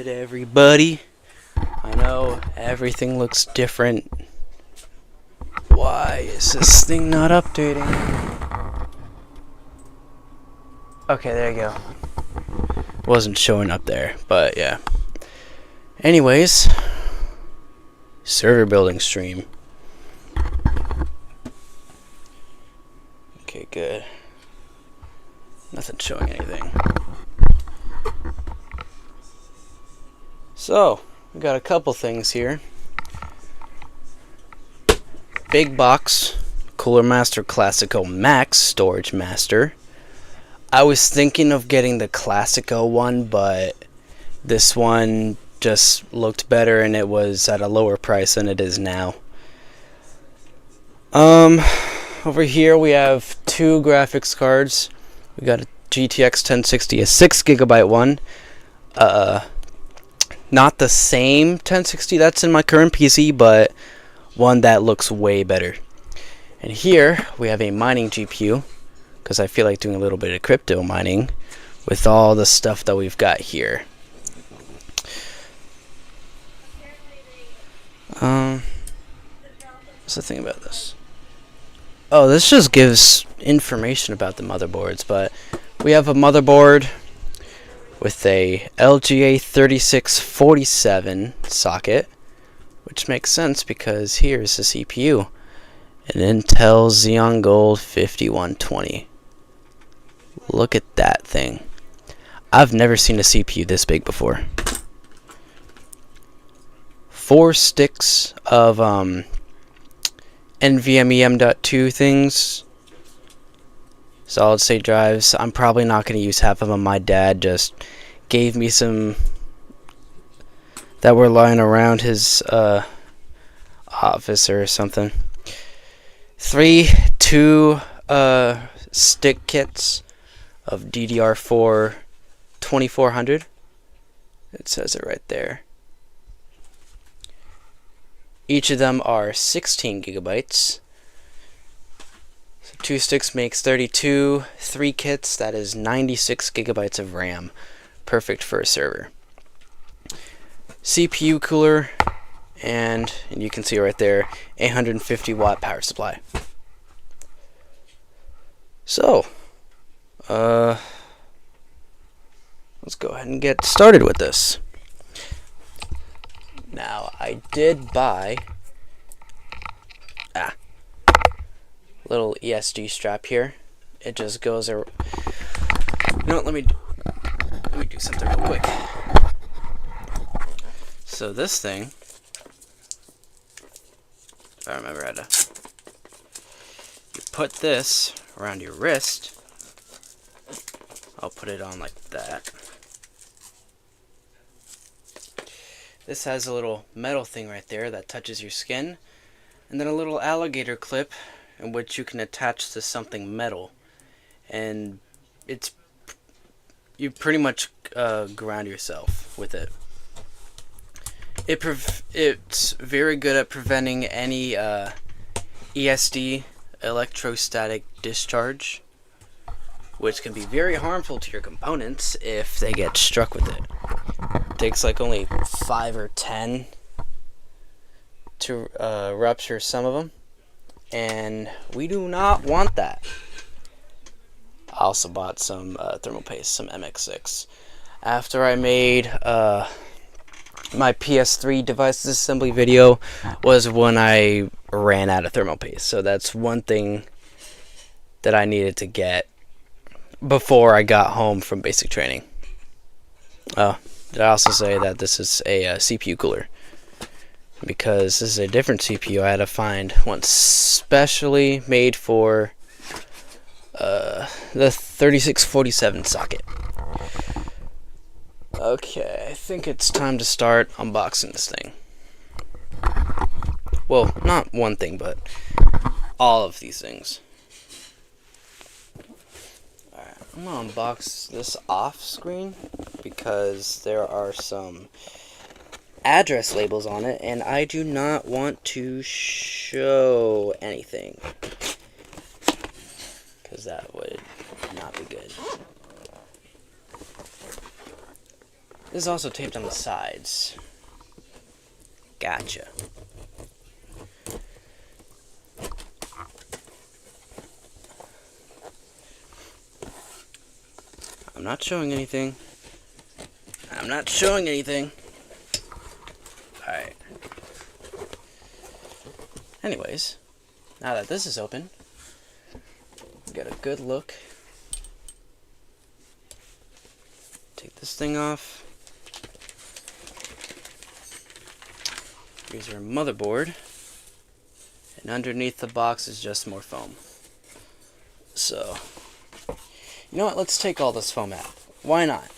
Alright, everybody. I know everything looks different. Why is this thing not updating? Okay, there you go. Wasn't showing up there, but yeah. Anyways, server building stream. Okay, good. Nothing showing anything. So, we got a couple things here. Big box, Cooler Master Classico Max Storage Master. I was thinking of getting the Classico one, but this one just looked better and it was at a lower price than it is now. Over here we have two graphics cards. We got a GTX 1060, a 6GB one. Not the same 1060 that's in my current PC, but one that looks way better. And here we have a mining GPU, because I feel like doing a little bit of crypto mining with all the stuff that we've got here. What's the thing about this? Oh, this just gives information about the motherboards, but we have a motherboard with a LGA 3647 socket, which makes sense because here's the CPU, an Intel Xeon Gold 5120. Look at that thing. I've never seen a CPU this big before. 4 sticks of NVMe M.2 things, solid state drives. I'm probably not going to use half of them. My dad just gave me some that were lying around his office or something. 2 stick kits of DDR4 2400. It says it right there. Each of them are 16 gigabytes. So 2 sticks makes 32. 3 kits, that is 96 gigabytes of RAM. Perfect for a server. CPU cooler, and you can see right there, 850 watt power supply. So, let's go ahead and get started with this. Now, I did buy little ESD strap here. It just goes around. You know what, let me do something real quick. So this thing, if I remember how to, you put this around your wrist. I'll put it on like that. This has a little metal thing right there that touches your skin, and then a little alligator clip in which you can attach to something metal, and you pretty much ground yourself with it. It's very good at preventing any ESD, electrostatic discharge, which can be very harmful to your components if they get struck with it. It takes like only 5 or 10 to rupture some of them, and we do not want that. I also bought some thermal paste, some MX6. After I made my PS3 device assembly video was when I ran out of thermal paste. So that's one thing that I needed to get before I got home from basic training. Did I also say that this is a CPU cooler? Because this is a different CPU. I had to find one specially made for the 3647 socket. Okay, I think it's time to start unboxing this thing. Well, not one thing, but all of these things. Alright, I'm gonna unbox this off screen because there are some address labels on it, and I do not want to show anything, because that would not be good. This is also taped on the sides. Gotcha. I'm not showing anything. I'm not showing anything. Alright. Anyways, now that this is open, we got a good look. Take this thing off. Here's our motherboard. And underneath the box is just more foam. So, you know what? Let's take all this foam out. Why not?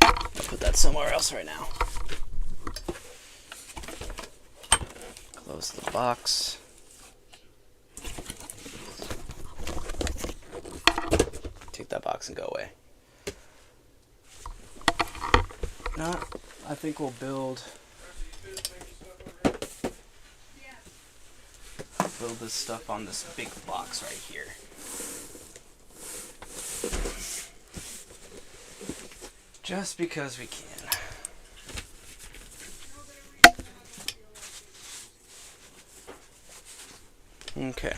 I'll put that somewhere else right now. Close the box. Take that box and go away. No, I think we'll build this stuff on this big box right here. Just because we can. Okay.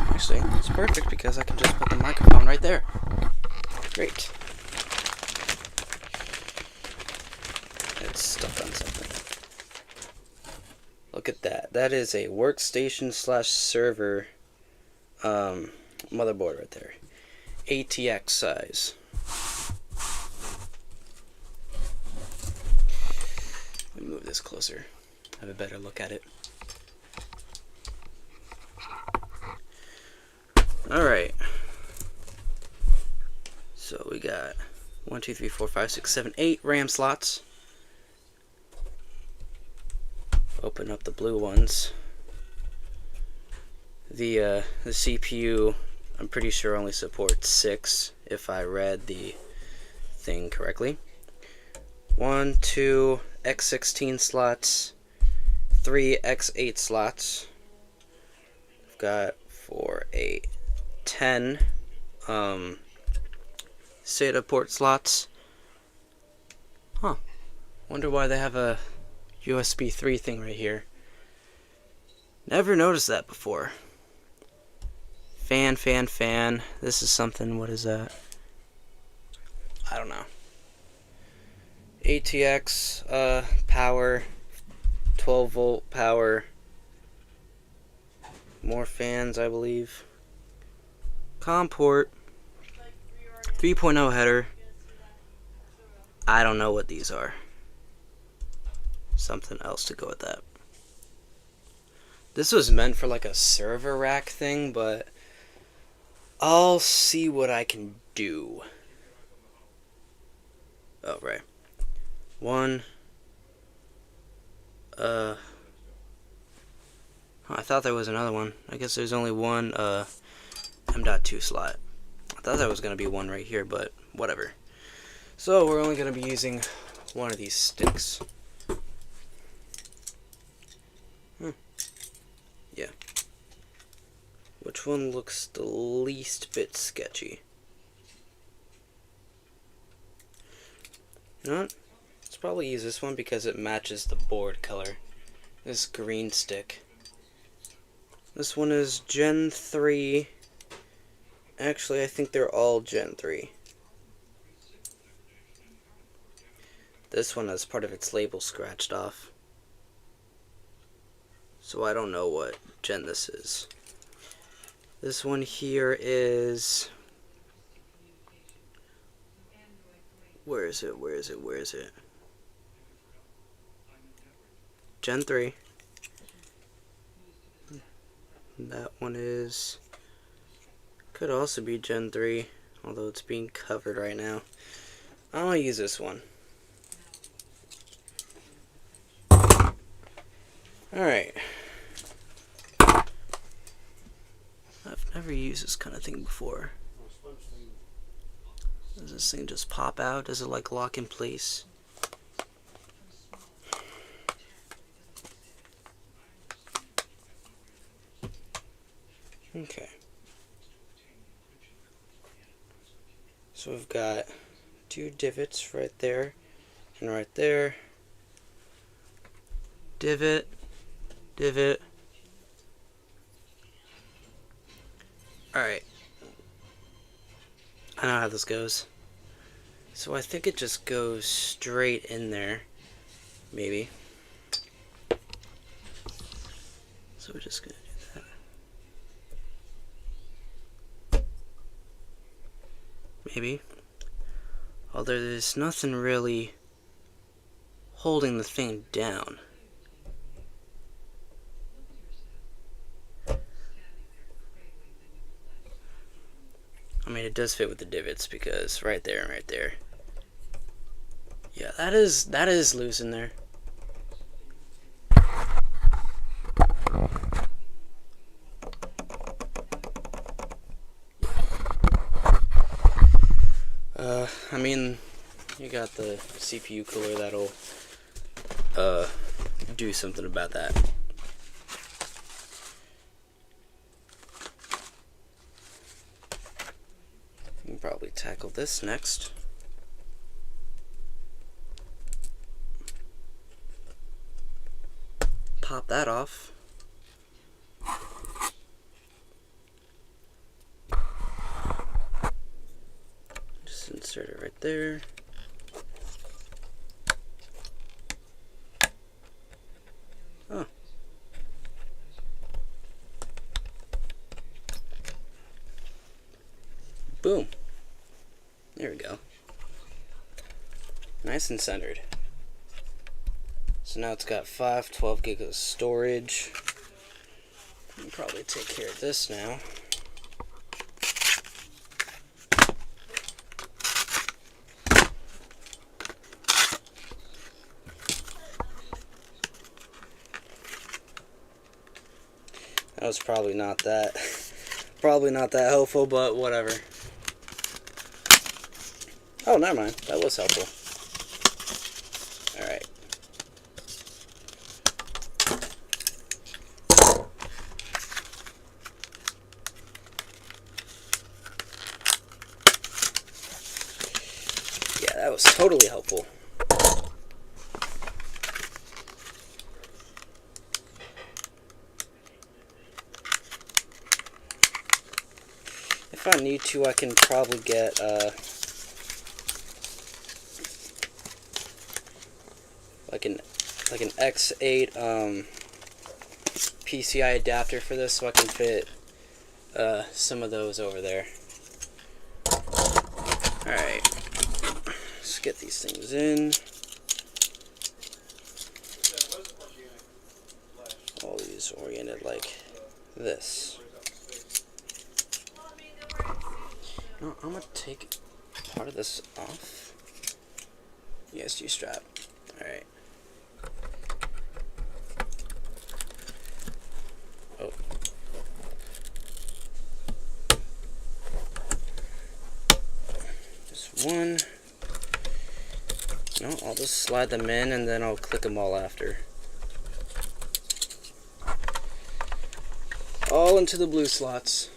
Actually, it's perfect because I can just put the microphone right there. Great. It's stuck on something. Look at that. That is a workstation / server motherboard right there. ATX size. Let me move this closer. Have a better look at it. Alright. So we got 1, 2, 3, 4, 5, 6, 7, 8 RAM slots. Open up the blue ones. The CPU, I'm pretty sure only supports 6 if I read the thing correctly. 1, 2 X16 slots, 3 X8 slots. I've got 4, 8, 10 SATA port slots. Huh. Wonder why they have a USB 3 thing right here. Never noticed that before. Fan. This is something, what is that? I don't know. ATX power, 12 volt power. More fans, I believe. COM port. 3.0 header. I don't know what these are. Something else to go with that. This was meant for like a server rack thing, but I'll see what I can do. Oh, right. One. I thought there was another one. I guess there's only one M.2 slot. I thought there was going to be one right here, but whatever. So we're only going to be using one of these sticks. Yeah. Which one looks the least bit sketchy? You know what? Let's probably use this one because it matches the board color. This green stick. This one is Gen 3. Actually, I think they're all Gen 3. This one has part of its label scratched off. So I don't know what gen this is. This one here is... Where is it? Gen 3. That one is... Could also be Gen 3, although it's being covered right now. I'm gonna use this one. Alright. I've never used this kind of thing before. Does this thing just pop out? Does it like lock in place? Okay. So we've got 2 divots right there and right there. Divot, divot. Alright. I know how this goes. So I think it just goes straight in there. Maybe. So we're just gonna do that. Maybe. Although there's nothing really holding the thing down. I mean, it does fit with the divots because right there and right there. Yeah, that is loose in there. I mean, you got the CPU cooler that'll do something about that. We can probably tackle this next. Pop that off. Just insert it right there. Oh. Boom. There we go. Nice and centered. So now it's got 12 gigs of storage. I can probably take care of this now. That was probably not that helpful, but whatever. Oh, never mind. That was helpful. Alright. Yeah, that was totally helpful. If I need to, I can probably get like an X8 PCI adapter for this, so I can fit some of those over there. Alright, let's get these things in. All these oriented like this. No, I'm gonna take part of this off. ESG strap. Alright. Oh. Just one. No, I'll just slide them in and then I'll click them all after. All into the blue slots.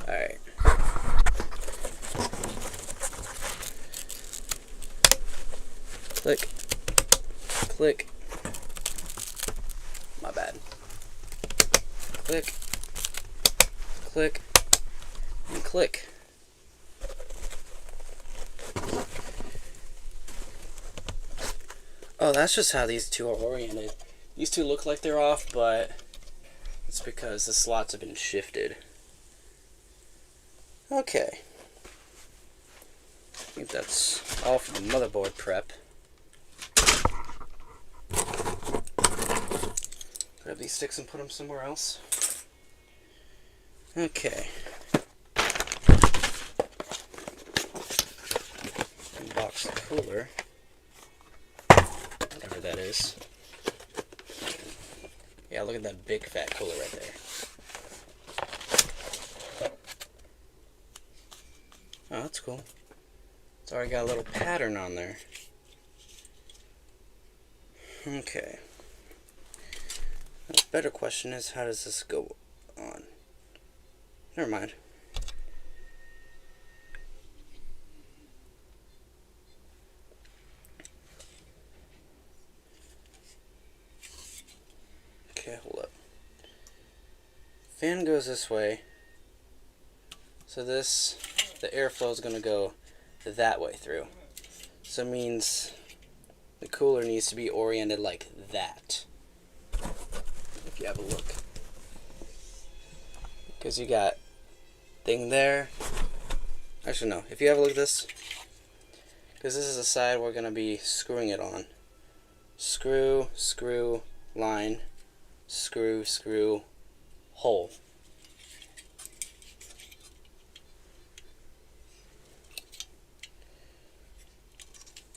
Alright. Click. Click. My bad. Click. Click. And click. Oh, that's just how these two are oriented. These two look like they're off, but it's because the slots have been shifted. Okay. I think that's all for the motherboard prep. Grab these sticks and put them somewhere else. Okay. Unbox the cooler. Whatever that is. Yeah, look at that big fat cooler right there. Oh, that's cool. It's already got a little pattern on there. Okay. The better question is, how does this go on? Never mind. Okay, hold up. Fan goes this way. So this, the airflow is going to go that way through. So it means the cooler needs to be oriented like that. If you have a look. Because you got thing there. Actually no, if you have a look at this. Because this is the side we're going to be screwing it on. Screw, screw, line, screw, screw, hole.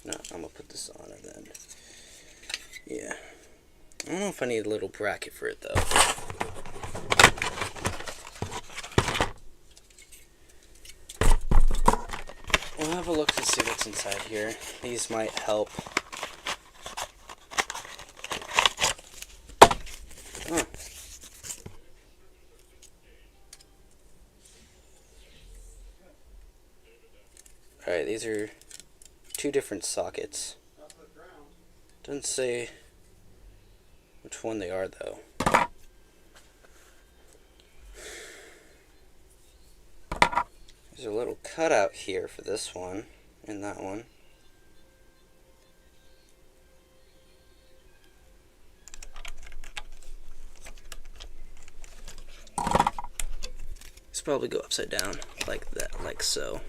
No, I'm gonna put this on and then, yeah. I don't know if I need a little bracket for it though. We'll have a look to see what's inside here. These might help. Huh. Alright, these are two different sockets. Doesn't say which one they are though. There's a little cutout here for this one and that one. These probably go upside down like that, like so.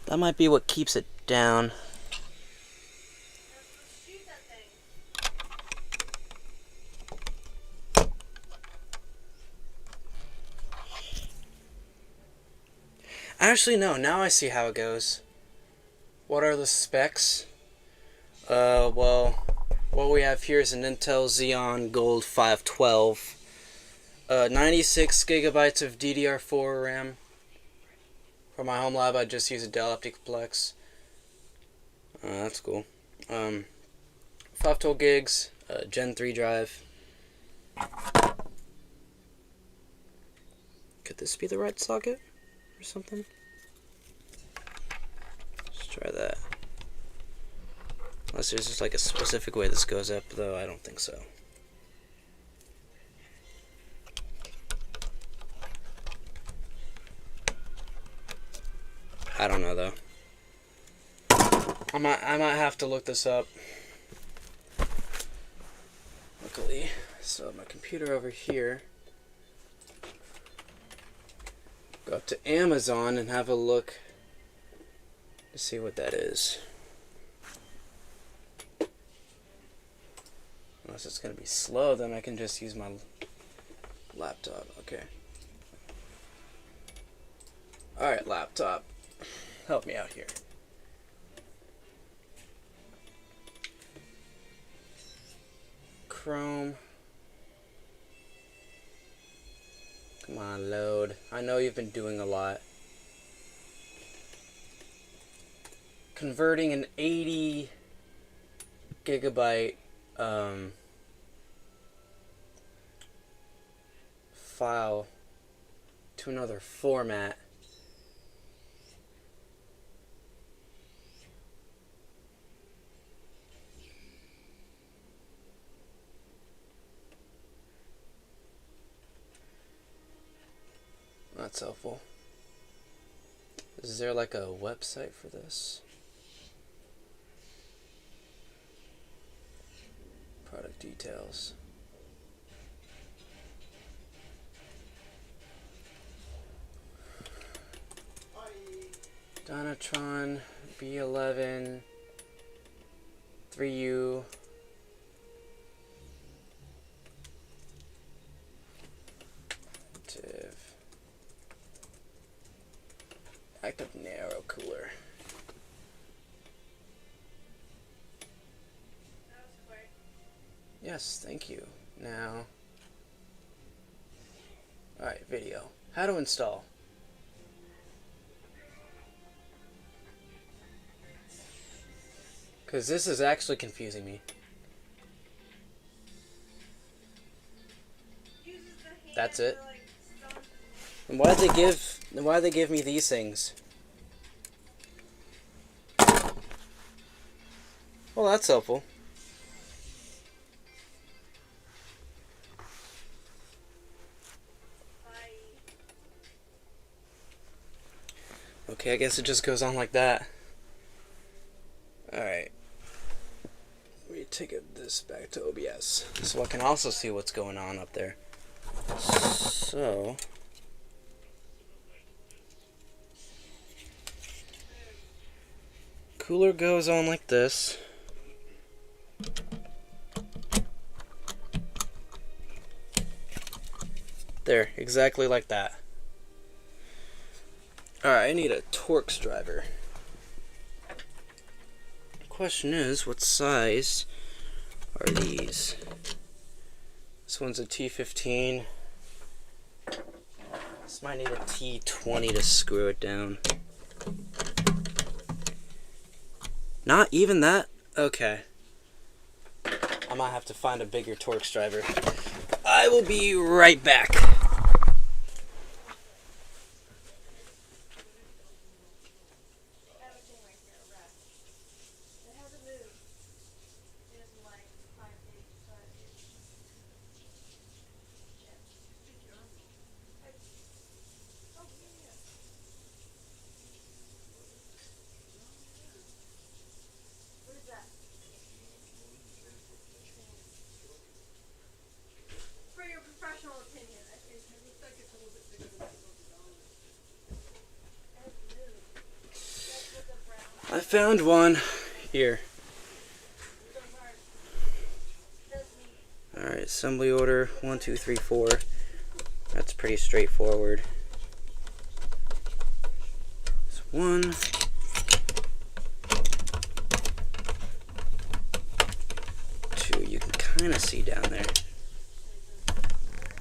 That might be what keeps it down. Actually, no. Now I see how it goes. What are the specs? Well, what we have here is an Intel Xeon Gold 512. 96 gigabytes of DDR4 RAM. For my home lab, I just use a Dell Opticplex. That's cool. 512 gigs, Gen 3 drive. Could this be the right socket or something? Let's try that. Unless there's just like a specific way this goes up, though I don't think so. I don't know though. I might have to look this up. Luckily, so my computer over here. Go up to Amazon and have a look to see what that is. Unless it's gonna be slow, then I can just use my laptop. Okay. Alright, laptop. Help me out here. Chrome. Come on, load. I know you've been doing a lot. Converting an 80 gigabyte file to another format. That's helpful. Is there like a website for this? Product details. Donatron B11 3U active narrow cooler. Yes, thank you. Now, alright, video. How to install. Because this is actually confusing me. That's it. And why did they give me these things? Well, that's helpful. Okay, I guess it just goes on like that. Alright. Let me take this back to OBS so I can also see what's going on up there. So... cooler goes on like this. There, exactly like that. Alright, I need a Torx driver. Question is, what size are these? This one's a T15. This might need a T20 to screw it down. Not even that? Okay. I might have to find a bigger Torx driver. I will be right back. I found one here. Alright, assembly order 1, 2, 3, 4. That's pretty straightforward. It's 1. 2, you can kind of see down there.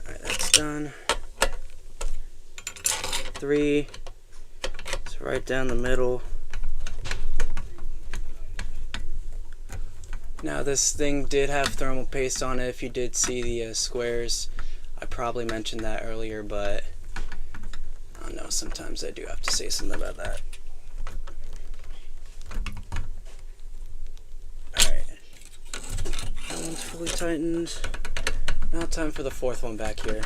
Alright, that's done. 3. It's right down the middle. Now this thing did have thermal paste on it if you did see the squares. I probably mentioned that earlier, but I don't know, sometimes I do have to say something about that. Alright. That one's fully tightened. Now time for the fourth one back here.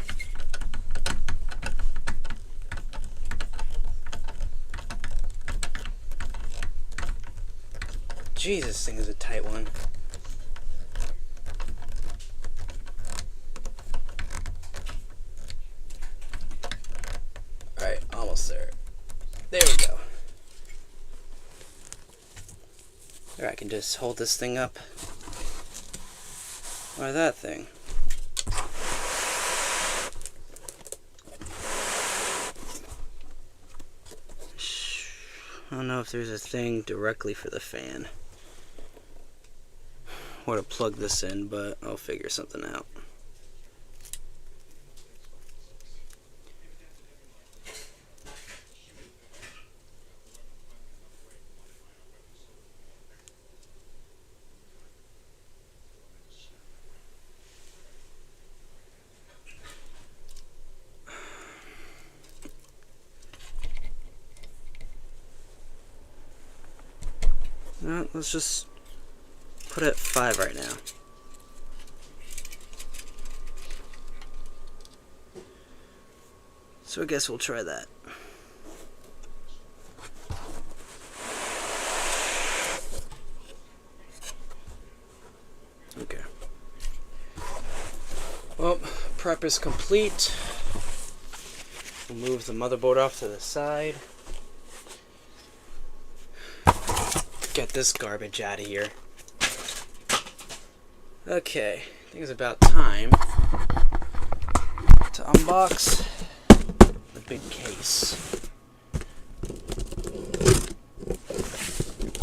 Jeez, this thing is a tight one. Alright, almost there. There we go. There, I can just hold this thing up. Or that thing. I don't know if there's a thing directly for the fan. Or to plug this in, but I'll figure something out. No, let's just put it at 5 right now. So I guess we'll try that. Okay. Well, prep is complete. We'll move the motherboard off to the side. Get this garbage out of here. Okay, I think it's about time to unbox the big case.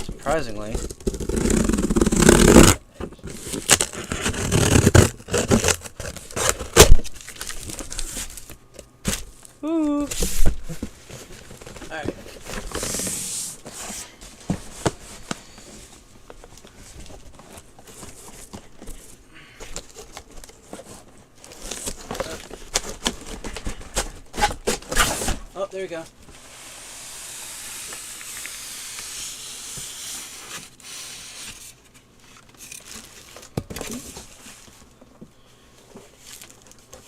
Surprisingly, ooh. Alright. there you go.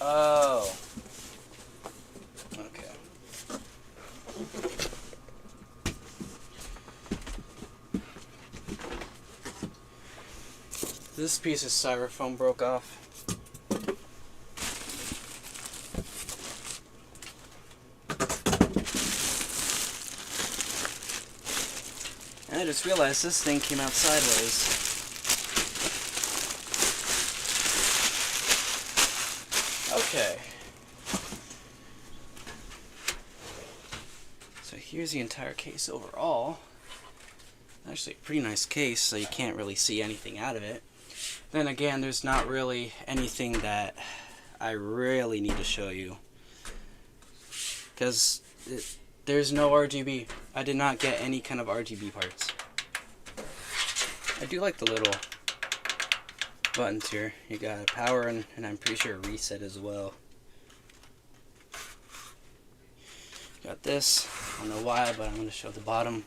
Oh. Okay. This piece of styrofoam broke off. And I just realized this thing came out sideways. Okay. So here's the entire case overall. Actually a pretty nice case, so you can't really see anything out of it. Then again, there's not really anything that I really need to show you. Because there's no RGB. I did not get any kind of RGB parts. I do like the little buttons here. You got a power and I'm pretty sure a reset as well. Got this. I don't know why, but I'm going to show the bottom.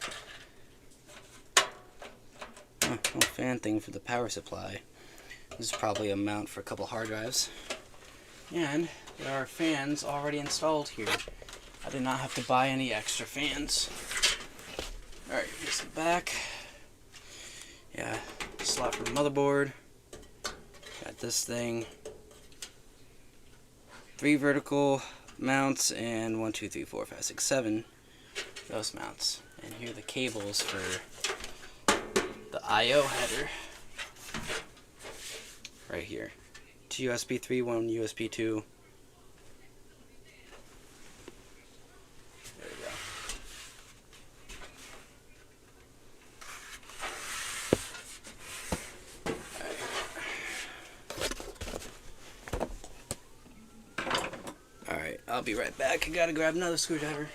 No fan thing for the power supply. This is probably a mount for a couple hard drives. And there are fans already installed here. I did not have to buy any extra fans. Alright, here's the back. Yeah, slot for the motherboard. Got this thing. 3 vertical mounts and 1, 2, 3, 4, 5, 6, 7 those mounts. And here are the cables for the I/O header. Right here. 2 USB 3, 1 USB 2. There we go. Alright, I'll be right back. I gotta grab another screwdriver.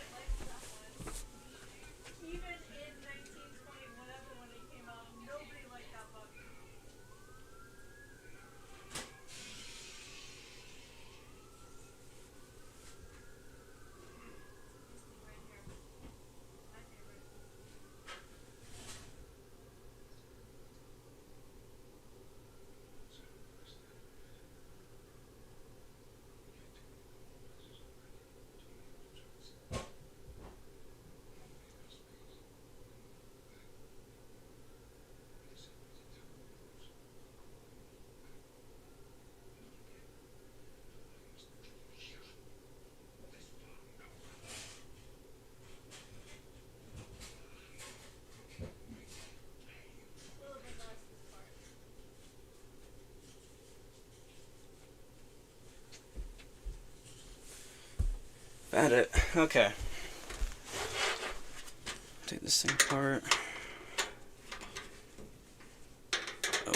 Found it. Okay. Take this thing apart. Oh.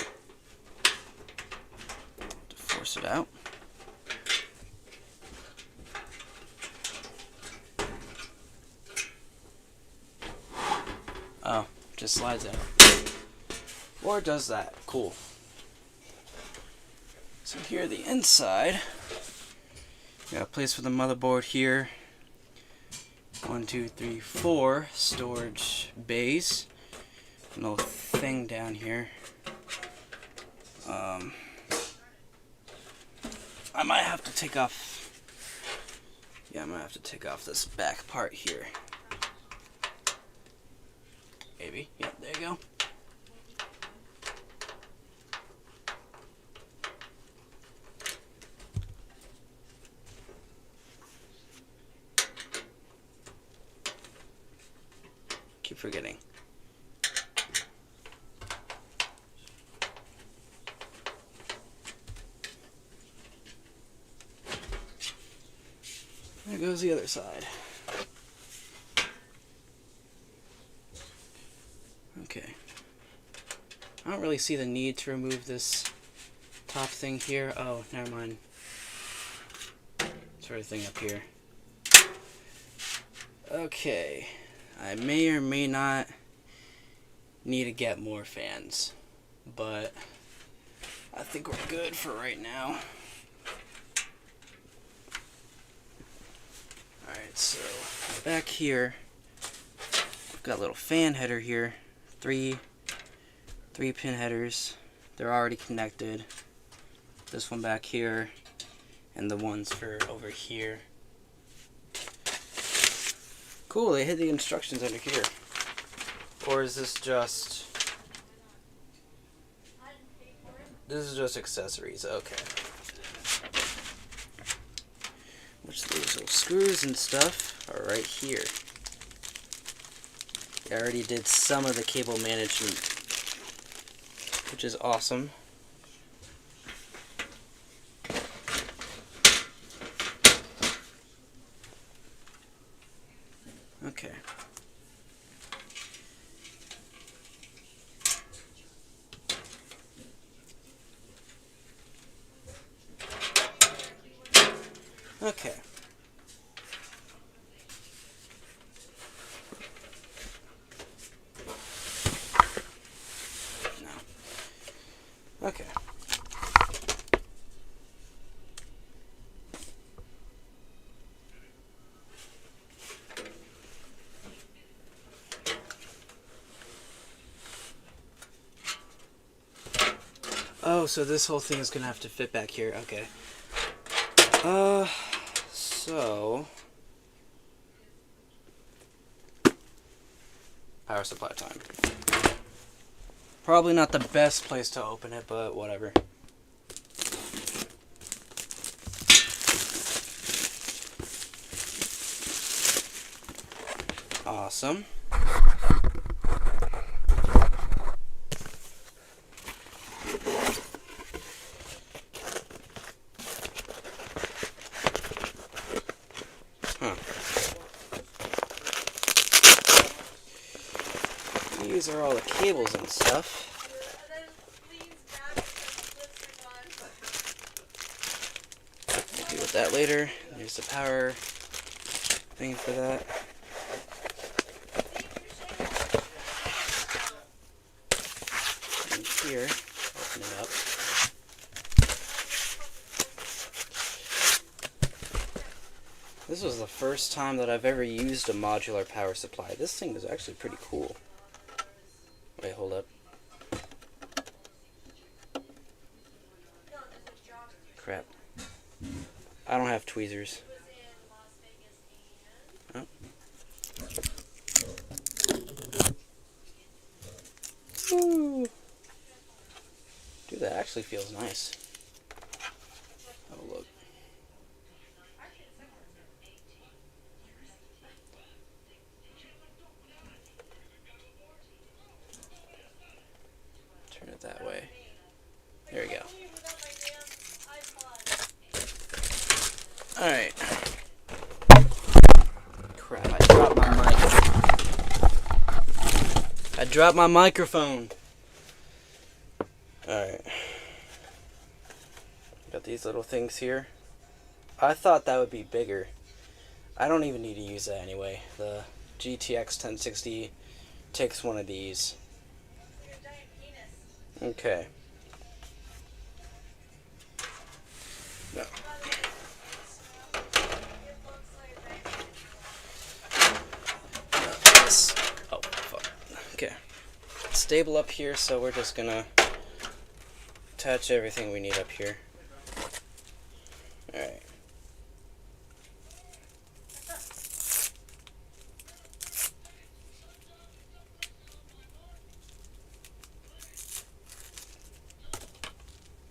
To force it out. Oh, just slides out. Or does that. Cool. So here the inside. Got a place for the motherboard here. 1, 2, 3, 4 storage bays. A little thing down here. I might have to take off. Yeah, I might have to take off this back part here. Maybe. Yeah, there you go. Keep forgetting. There goes the other side. Okay. I don't really see the need to remove this top thing here. Oh, never mind. Sort of thing up here. Okay. I may or may not need to get more fans, but I think we're good for right now. Alright, Alright, so back here, we've got a little fan header here. Three pin headers. They're already connected. This one back here, and the ones for over here. Cool, they hid the instructions under here. Or is this just... This is just accessories, okay. Which these little screws and stuff are right here. I already did some of the cable management, which is awesome. Okay. Okay. No. Okay. Oh, so this whole thing is gonna have to fit back here. Okay. So power supply time. Probably not the best place to open it, but whatever. Awesome. Huh. These are all the cables and stuff. We'll deal with that later. There's the power thing for that. And here, open it up. This was the first time that I've ever used a modular power supply. This thing is actually pretty cool. Wait, hold up. Crap. I don't have tweezers. Oh. Ooh. Dude, that actually feels nice. Oh, look. Turn it that way. There we go. Alright. Crap, I dropped my mic. I dropped my microphone. Alright. Got these little things here. I thought that would be bigger. I don't even need to use that anyway. The GTX 1060 takes one of these. Okay. No. Oh, fuck. Okay. It's stable up here, so we're just gonna attach everything we need up here. Alright.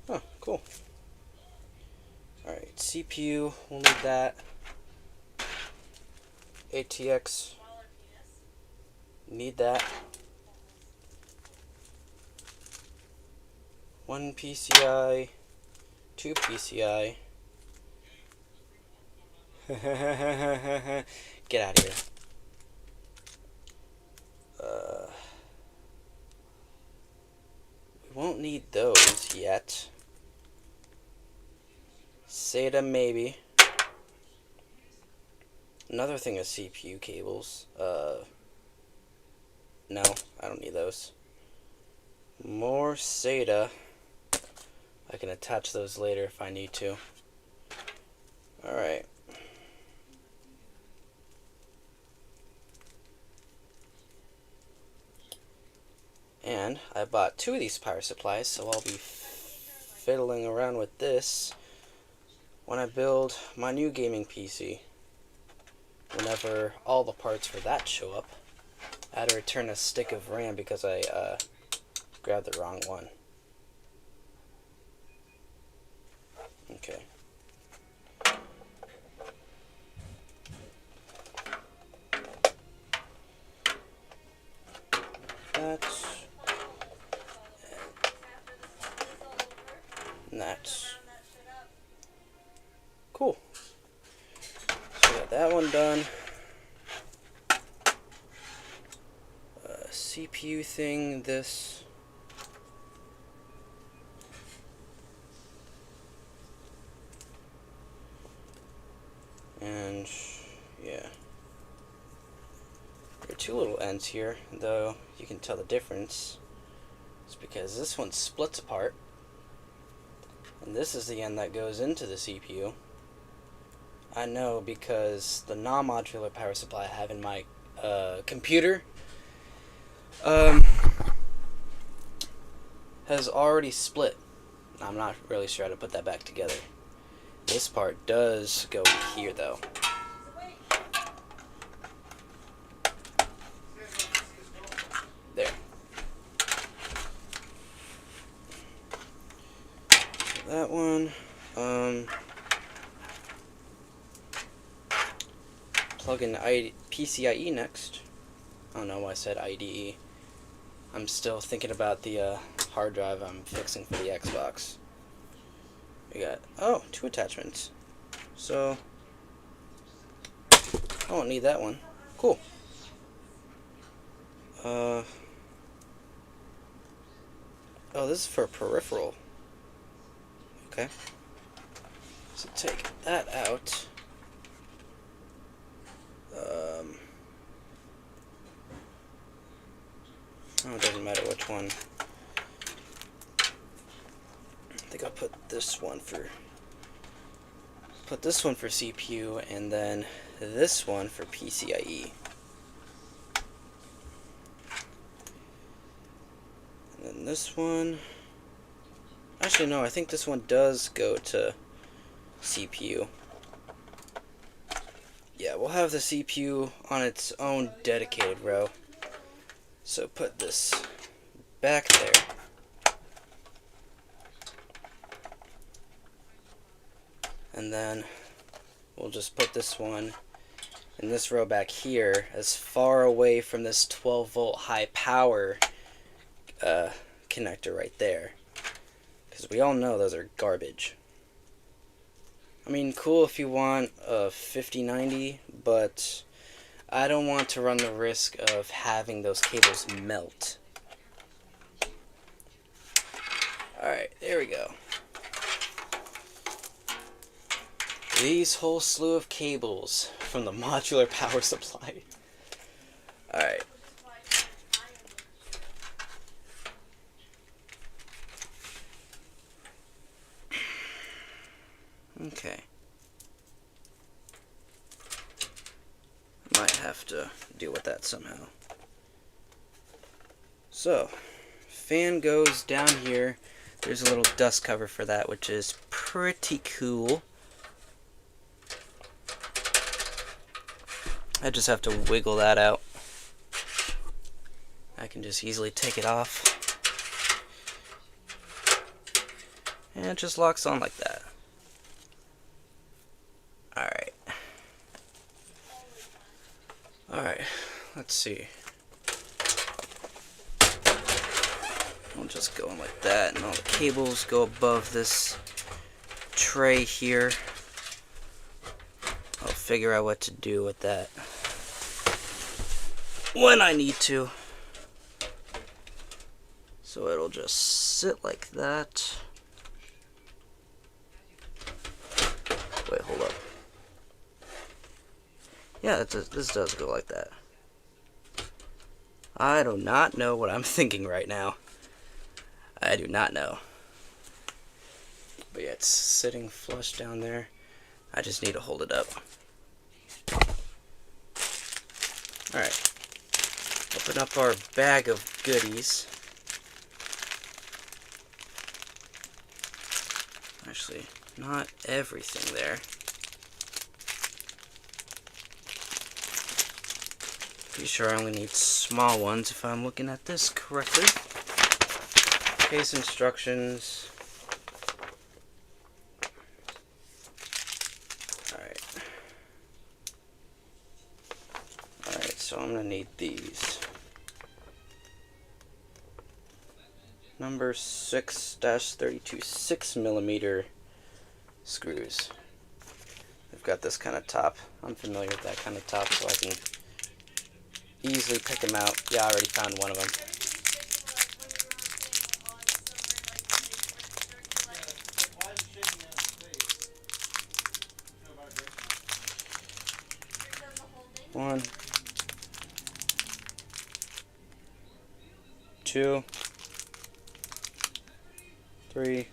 Oh, cool. Alright, CPU, we'll need that. ATX, need that. One PCI, two PCI. Get out of here. We won't need those yet. SATA maybe. Another thing is CPU cables. No, I don't need those. More SATA. I can attach those later if I need to. Alright. And I bought 2 of these power supplies, so I'll be fiddling around with this when I build my new gaming PC. Whenever all the parts for that show up, I had to return a stick of RAM because I grabbed the wrong one. Okay. That's and that's cool. So we got that one done. CPU thing, this. And yeah. There are 2 little ends here, though you can tell the difference. It's because this one splits apart. And this is the end that goes into the CPU. I know because the non-modular power supply I have in my computer has already split. I'm not really sure how to put that back together. This part does go here though. There. That one. Plug in PCIe next. I don't know why I said IDE. I'm still thinking about the hard drive I'm fixing for the Xbox. We got 2 attachments. So I won't need that one. Cool. Oh, this is for a peripheral. Okay. So take that out. Oh, it doesn't matter which one. I think I'll put this one for CPU, and then this one for PCIe. And then this one. Actually, no, I think this one does go to CPU. Yeah, we'll have the CPU on its own dedicated row. So put this back there. And then we'll just put this one in this row back here, as far away from this 12-volt high power connector right there. Because we all know those are garbage. I mean, cool if you want a 5090, but I don't want to run the risk of having those cables melt. Alright, there we go. These whole slew of cables from the modular power supply. Alright. Okay. Might have to deal with that somehow. So, fan goes down here. There's a little dust cover for that, which is pretty cool. I just have to wiggle that out. I can just easily take it off. And it just locks on like that. Alright. Alright, let's see. I'll just go in like that, and all the cables go above this tray here. I'll figure out what to do with that when I need to. So it'll just sit like that. Wait, hold up. Yeah, this does go like that. I do not know what I'm thinking right now. I do not know. But yeah, it's sitting flush down there. I just need to hold it up. Alright. Open up our bag of goodies. Actually, not everything there. Pretty sure I only need small ones if I'm looking at this correctly. Case instructions. Alright. Alright, so I'm going to need these. Number 6-32 6mm screws. They've got this kind of top. I'm familiar with that kind of top, so I can easily pick them out. Yeah, I already found one of them. One, two, three,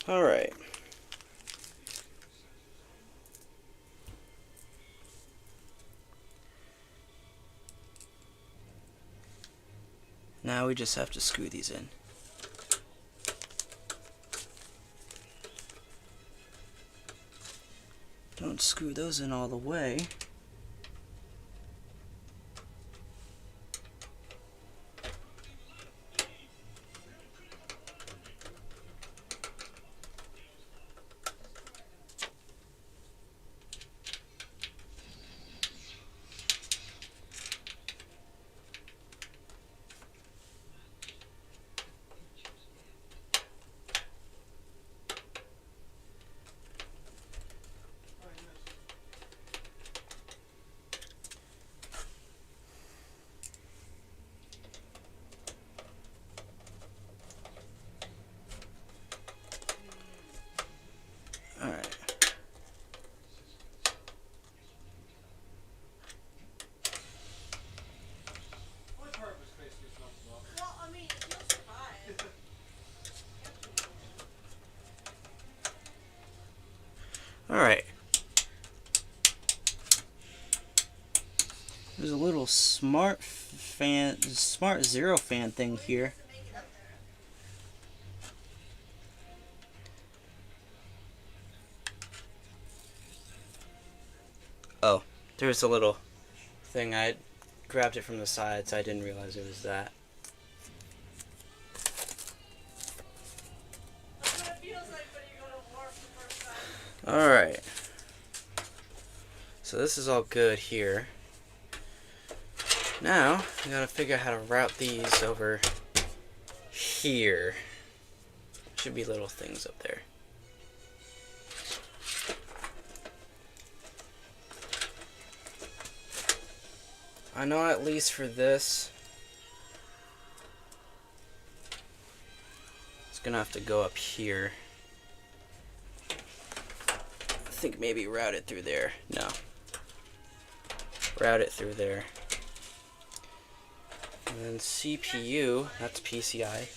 all right. Now we just have to screw these in. Don't screw those in all the way. Alright. There's a little smart zero fan thing here. Oh, there's a little thing. I grabbed it from the side, so I didn't realize it was that. Alright. So this is all good here. Now, we gotta figure out how to route these over here. Should be little things up there. I know at least for this, it's gonna have to go up here. I think maybe route it through there. No. Route it through there. And then CPU, that's PCI.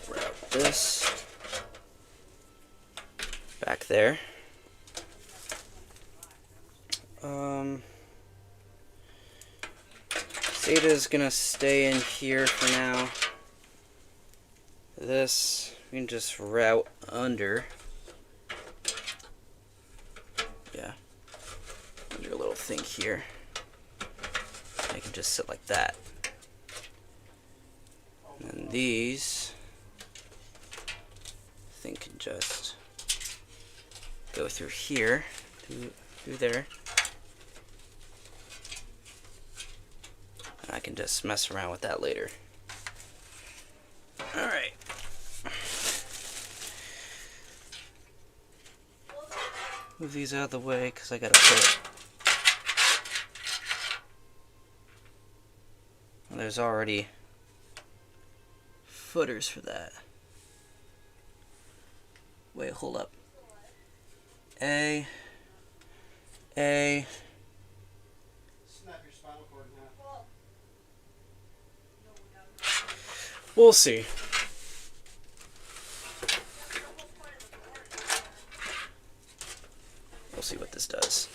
Route this back there. SATA is gonna stay in here for now. This we can just route under. Yeah, under a little thing here. I can just sit like that. And these, I think, can just go through here, through there. I can just mess around with that later. Alright. Move these out of the way because I gotta put it. Well, there's already footers for that. Wait, hold up. A. A. Snap your spinal cord in half. We'll see. We'll see what this does.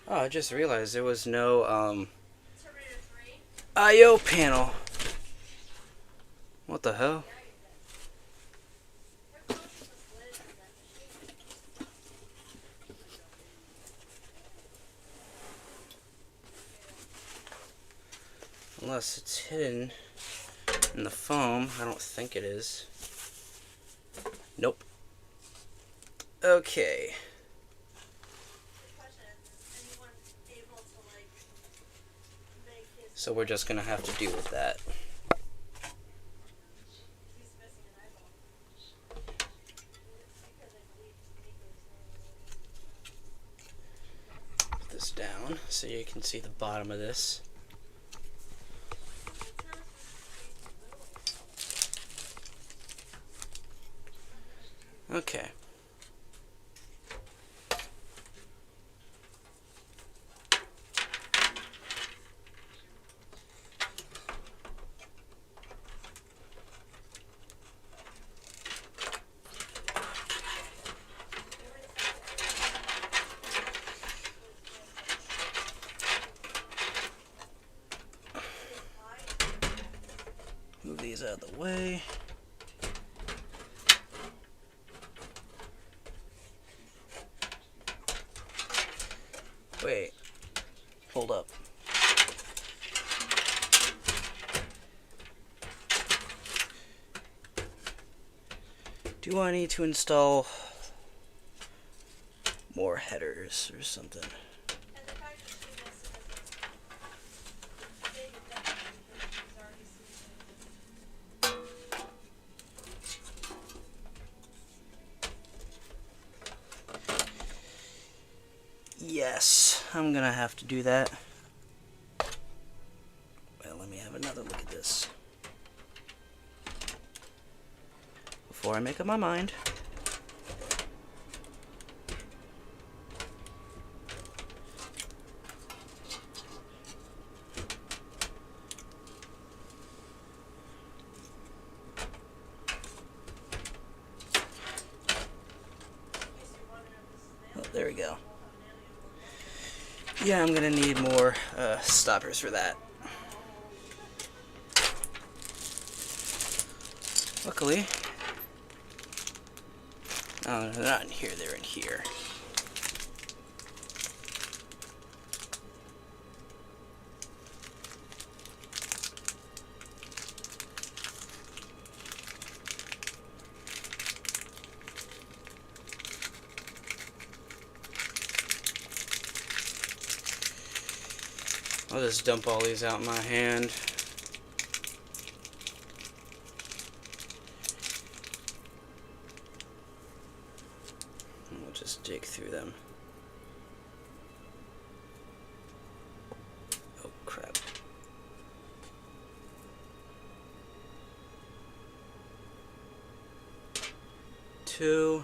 Oh, I just realized there was no I/O panel. What the hell? Unless it's hidden in the foam. I don't think it is. Nope. Okay. So we're just gonna have to deal with that. Put this down so you can see the bottom of this. Okay. Move these out of the way. Wait. Hold up. Do I need to install more headers or something? Yes, I'm gonna have to do that. Well, let me have another look at this before I make up my mind. Oh, there we go. Yeah, I'm gonna need more stoppers for that. Luckily, oh, they're not in here, they're in here. I'll just dump all these out in my hand. And we'll just dig through them. Oh crap. Two.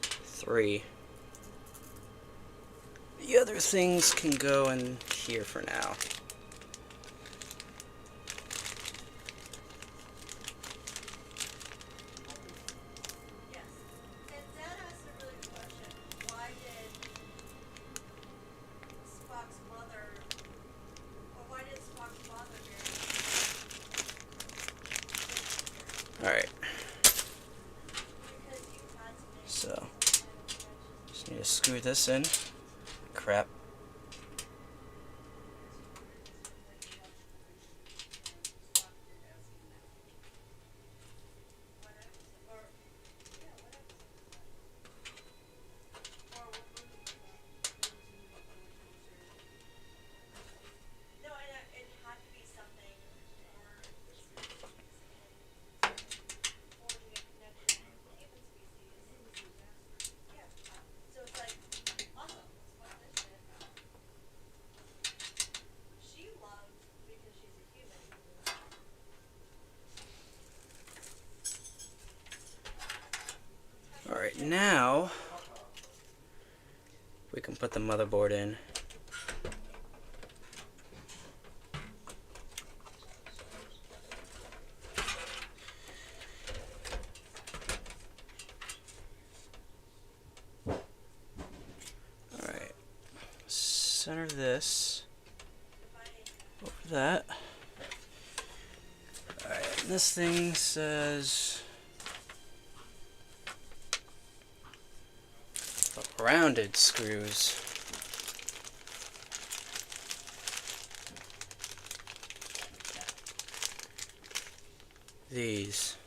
3. The other things can go in here for now. Alright. So, just need to screw this in. Crap. now we can put the motherboard in. Alright, center this over that. Alright, this thing says rounded screws. These.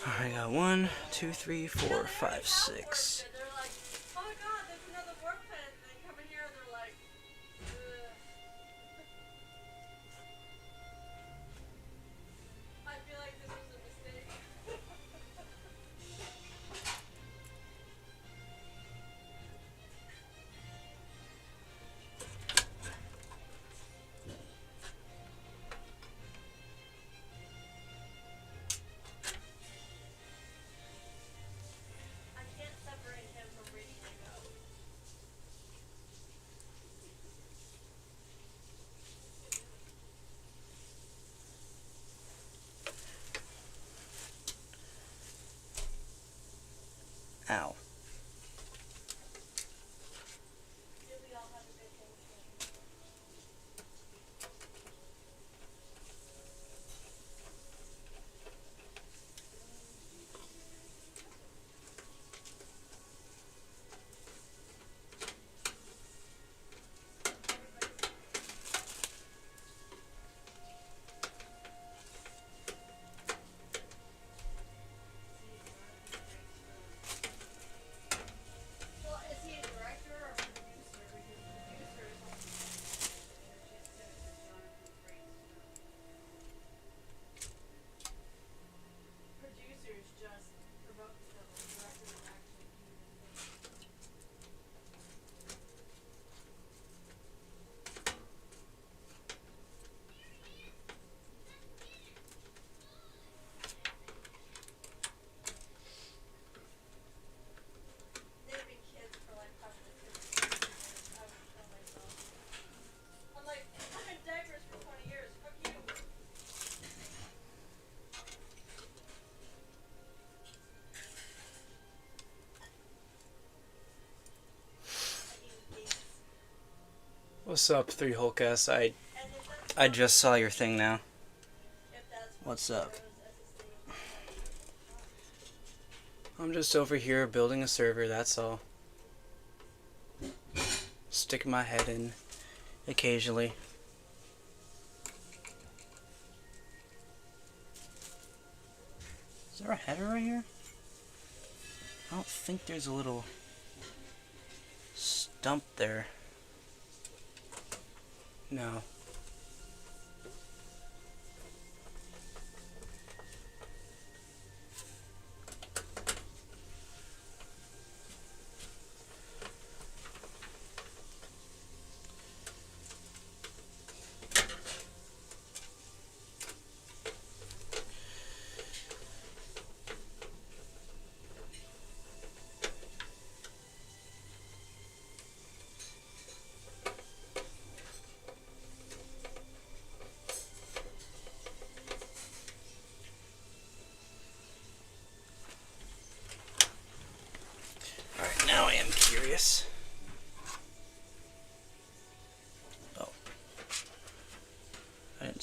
I got 1, 2, 3, 4, 5, 6. They're like, oh my god, there's another work pen, and they come in here and they're like, ugh. I feel like this was a mistake. I can't separate him from reading my notes. Ow. Do we all have a good Thanksgiving? Well, is he a director or a producer? Because producer is producers just promote the film. Directors actually do the thing. They've been kids for like probably 15 years. I would kill myself. I'm like, I'm in diapers for 20 years. Fuck you. I eat gates. What's up, 3 Hulkast? And if that's I just saw your thing now. if that's What's what up? shows as a thing. I'm just over here building a server, that's all. Sticking my head in occasionally. Is there a header right here? I don't think there's a little stump there. No.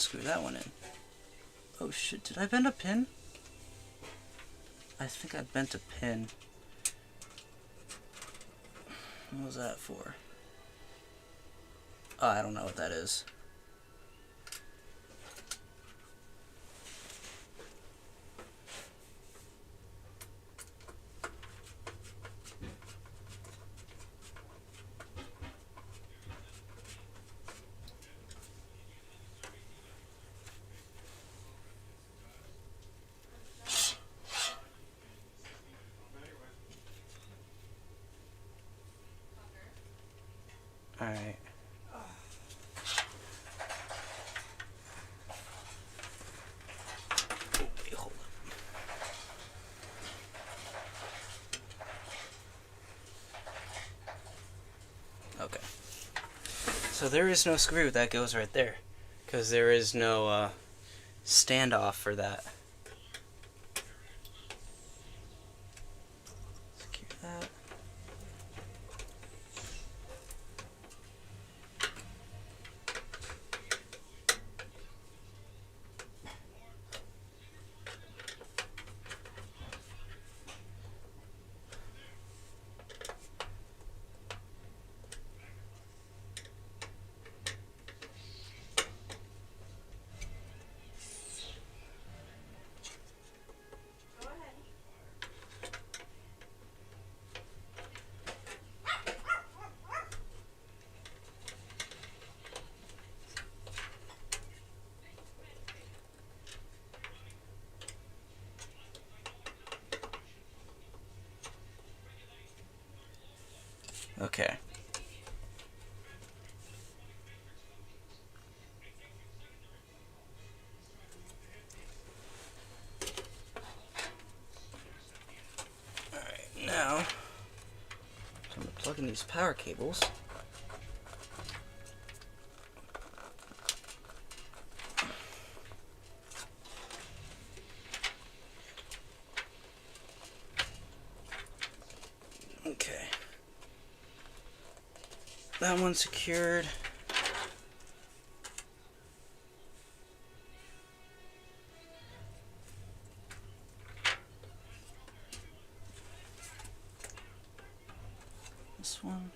screw that one in. Oh shit, did I bend a pin? I think I bent a pin. What was that for? Oh, I don't know what that is. Alright. Wait, hold up. Okay. So there is no screw, that goes right there. Because there is no standoff for that. Secure that. Go ahead. Okay. Alright, now I'm going to plug in these power cables. Okay. That one's secured. This one.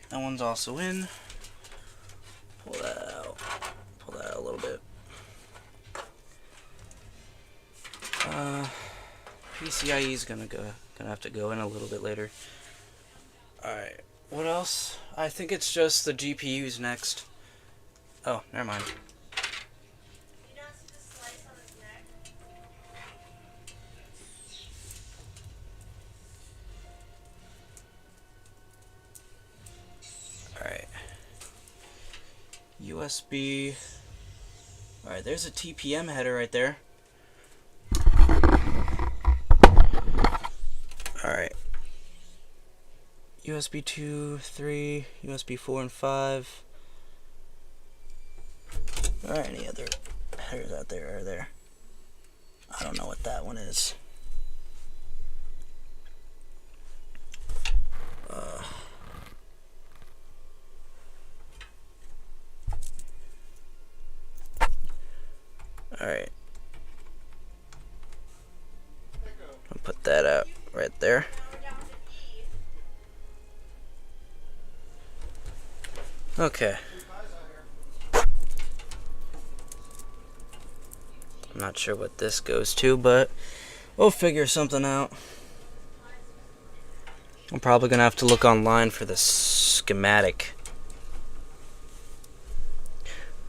That one's also in. Pull that out. Pull that out a little bit. PCIe is gonna have to go in a little bit later. Alright, what else? I think it's just the GPUs next. Oh, never mind. You don't see the slice on his neck? Alright. USB. Alright, there's a TPM header right there. Alright. USB 2, 3, USB 4 and 5. Alright, any other headers out there are there? I don't know what that one is. Alright. I'll put that out right there. Now we're down to E. Okay. I'm not sure what this goes to, but we'll figure something out. I'm probably gonna have to look online for the schematic.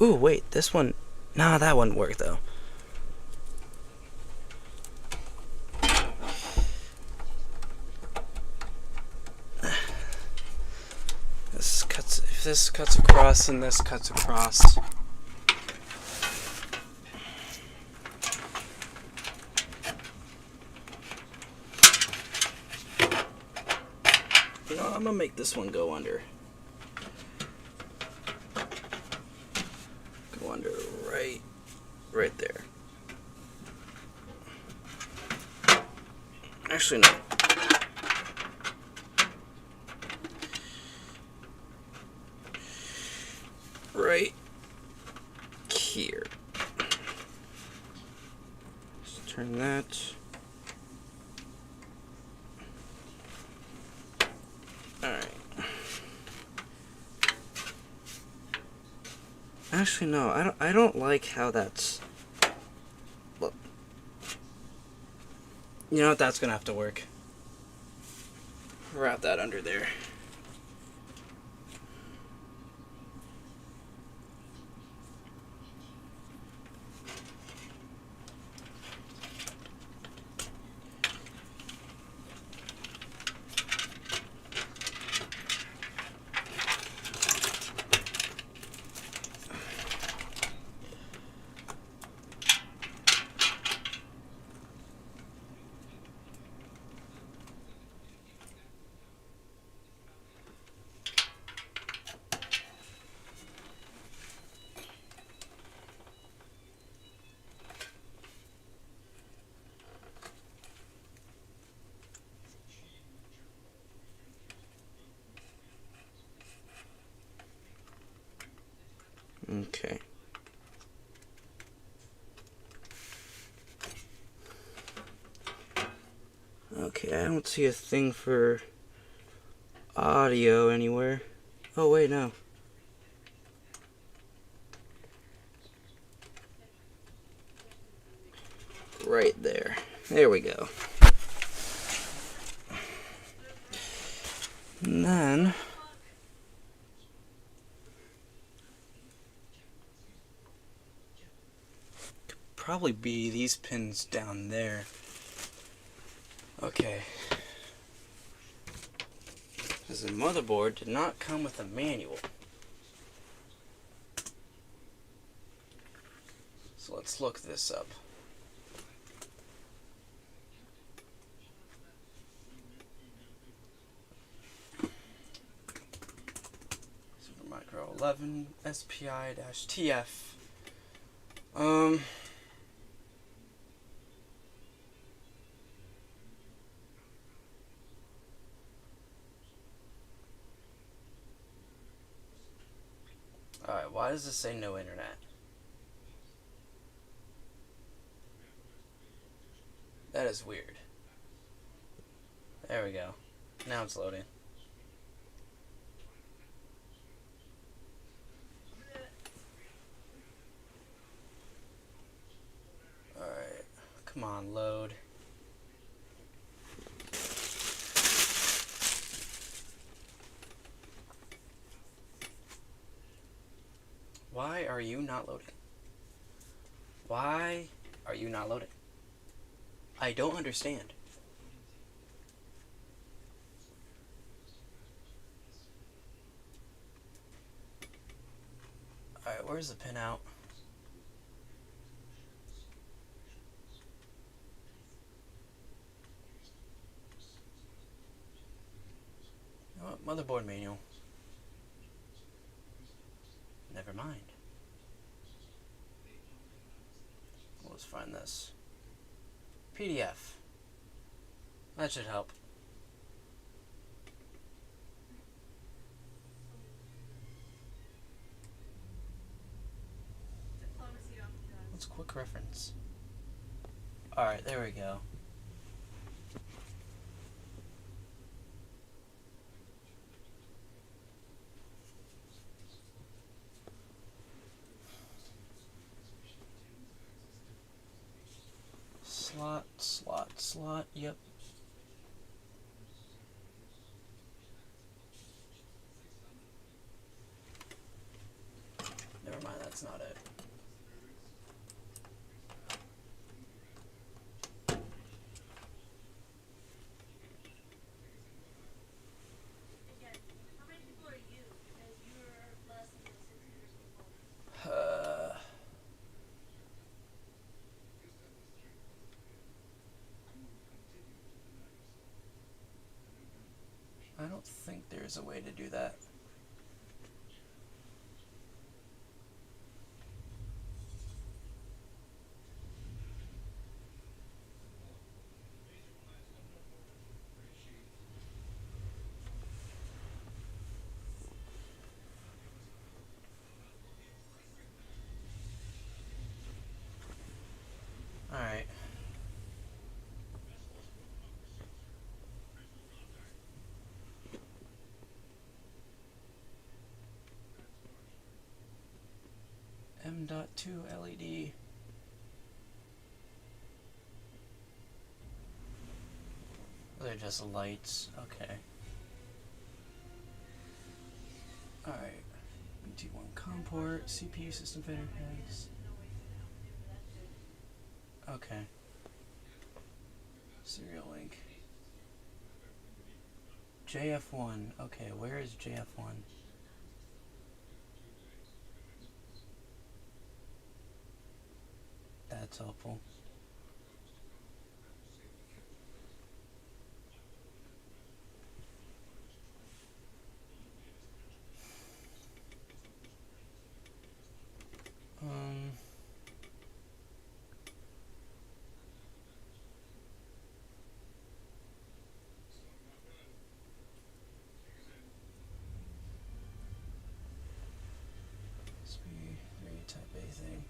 Ooh, wait, this one. Nah, that wouldn't work though. If this cuts across and this cuts across. No, I'm gonna make this one go under. Go under right there. Actually, no. Actually, no. I don't like how that's. Look. You know what? That's gonna have to work. Route that under there. Okay. Okay, I don't see a thing for audio anywhere. Oh, wait, no. Right there. There we go. And then probably be these pins down there. Okay. Because the motherboard did not come with a manual. So let's look this up. Supermicro 11 SPI-TF. Alright, why does this say no internet? That is weird. There we go. Now it's loading. Alright, come on, load. Why are you not loading? Why are you not loading? I don't understand. Alright, where's the pinout? You know what? Motherboard manual. Never mind. Let's find this. PDF. That should help. Let's quick reference. Alright, there we go. Slot, yep. Never mind, that's not it. How many people are you? Because you're less than the 6 years people. I don't think there's a way to do that. Alright. 2 LED. They're just lights. Okay. Alright. BT1 COM port, CPU system fader heads. Okay. Serial link. JF1. Okay, where is JF1? That's helpful. SP3 type A thing.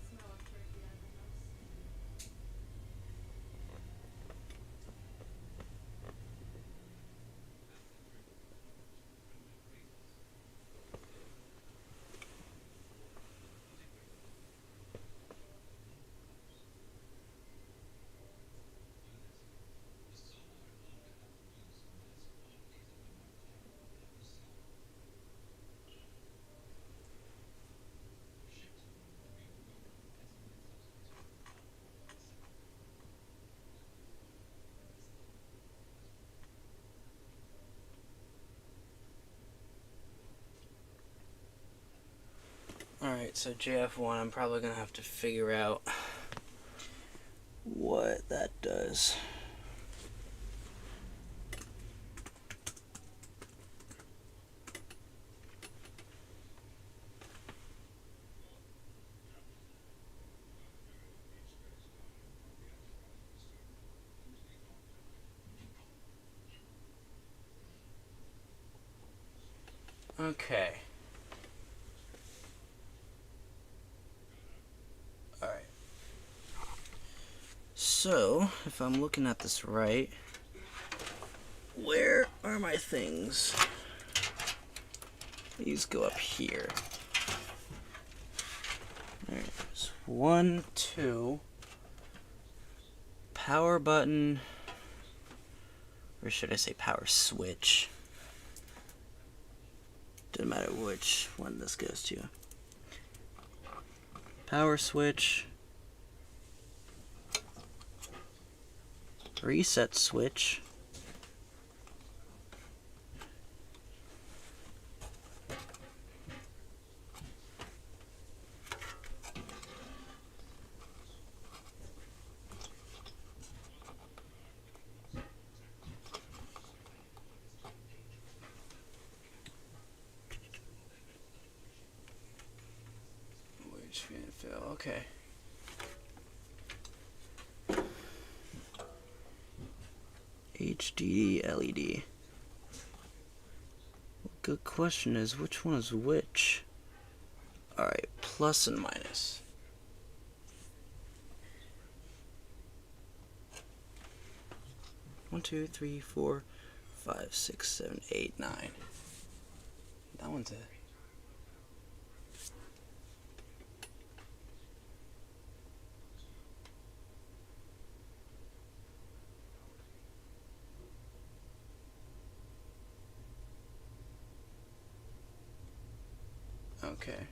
Alright, so JF1, I'm probably going to have to figure out what that does. Okay. Alright. So, if I'm looking at this right, where are my things? These go up here. There's 1, 2. Power button. Or should I say power switch? Doesn't matter which one this goes to. Power switch. Reset switch. Which fail? Okay. HD LED. Good question is, which one is which? Alright, plus and minus. One, two, three, 4, 5, 6, 7, 8, 9. That one's it. Okay.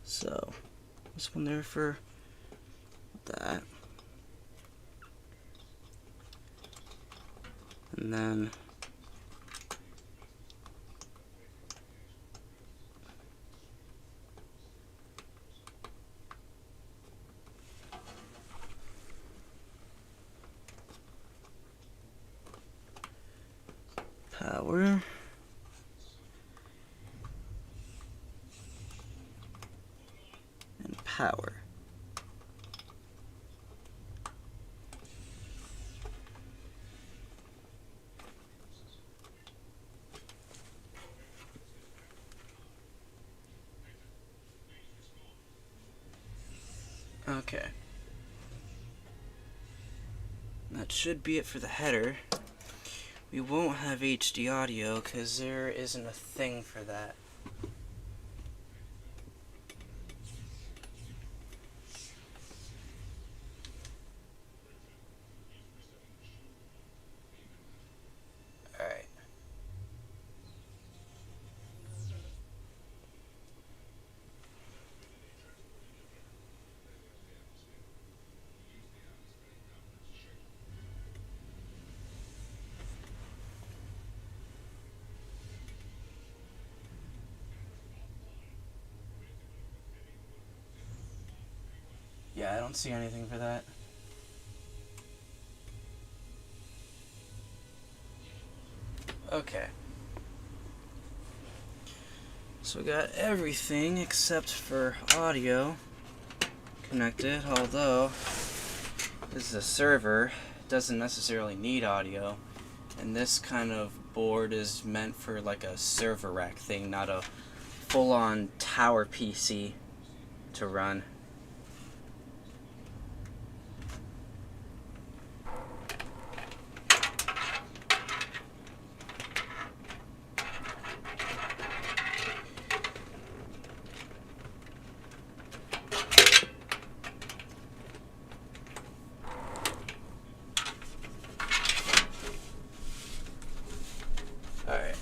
So, this one there for that. And then power. And power. Okay. That should be it for the header. We won't have HD audio because there isn't a thing for that. Yeah, I don't see anything for that. Okay. So we got everything except for audio connected, although this is a server, it doesn't necessarily need audio, and this kind of board is meant for like a server rack thing, not a full-on tower PC to run. Alright.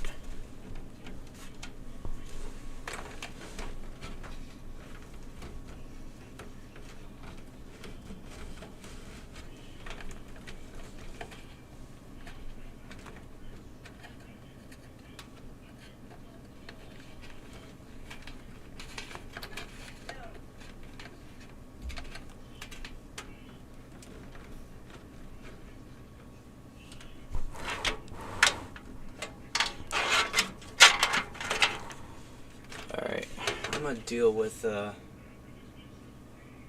Alright, I'm gonna deal with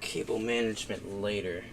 cable management later.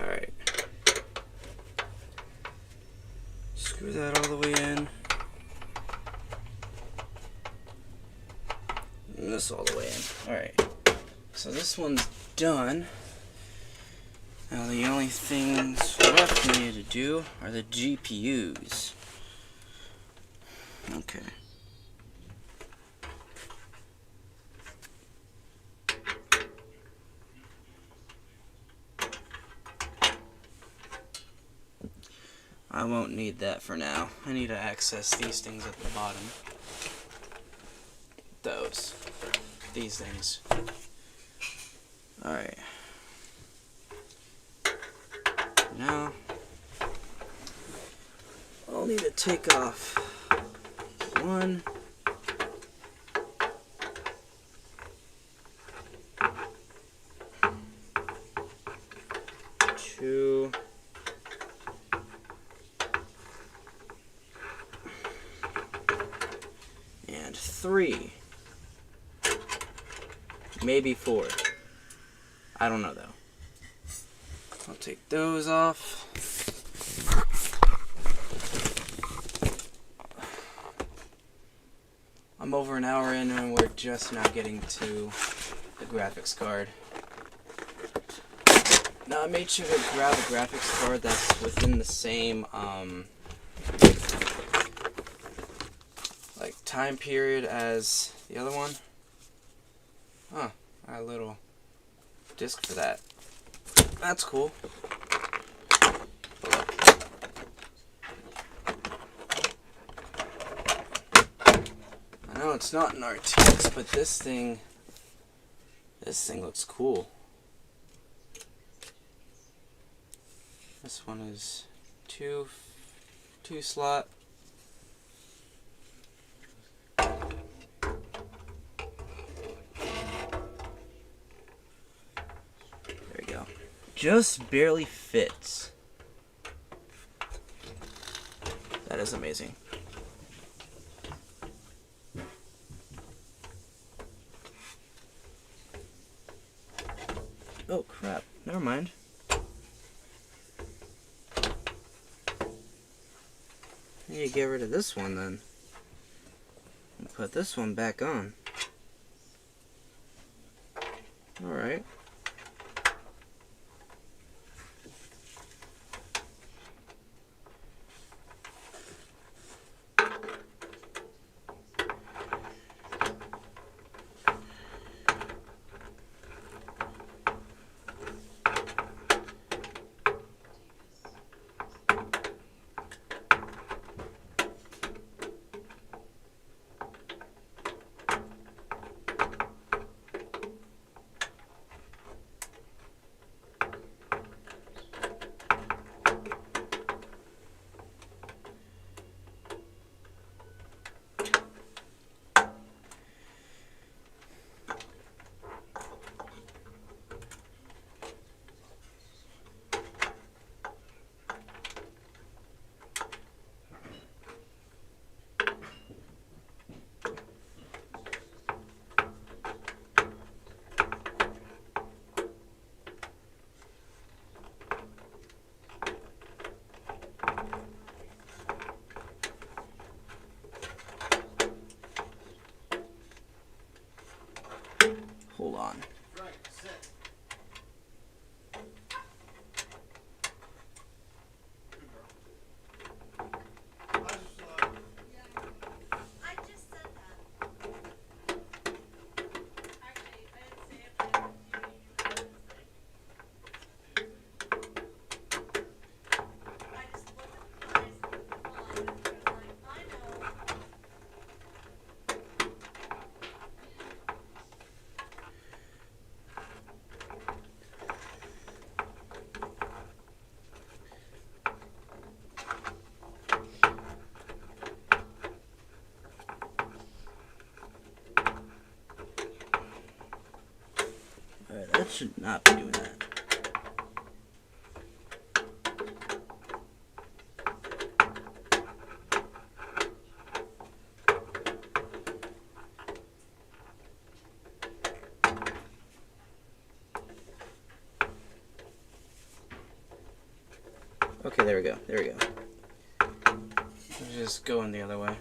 Alright. Screw that all the way in. And this all the way in. Alright. So this one's done. Now the only things left for me to do are the GPUs. Okay. I won't need that for now. I need to access these things at the bottom. Those. These things. Alright. Now, I'll need to take off one, two, and three. Maybe four. I don't know though. I'll take those off. I'm over an hour in and we're just now getting to the graphics card. Now I made sure to grab a graphics card that's within the same like time period as the other one. Huh, I got a little disc for that. That's cool. I know it's not an RTX, but this thing looks cool. This one is two slot. just barely fits. That is amazing. Oh crap, never mind. I need to get rid of this one then. And put this one back on. Alright. Hold on. Frank, sit. Good girl. I just said that. Actually, I didn't say it, but you said I just looked at the eyes and the font and I was like, I know. Alright, that should not be doing that. Okay, there we go. There we go. Let's just go in the other way.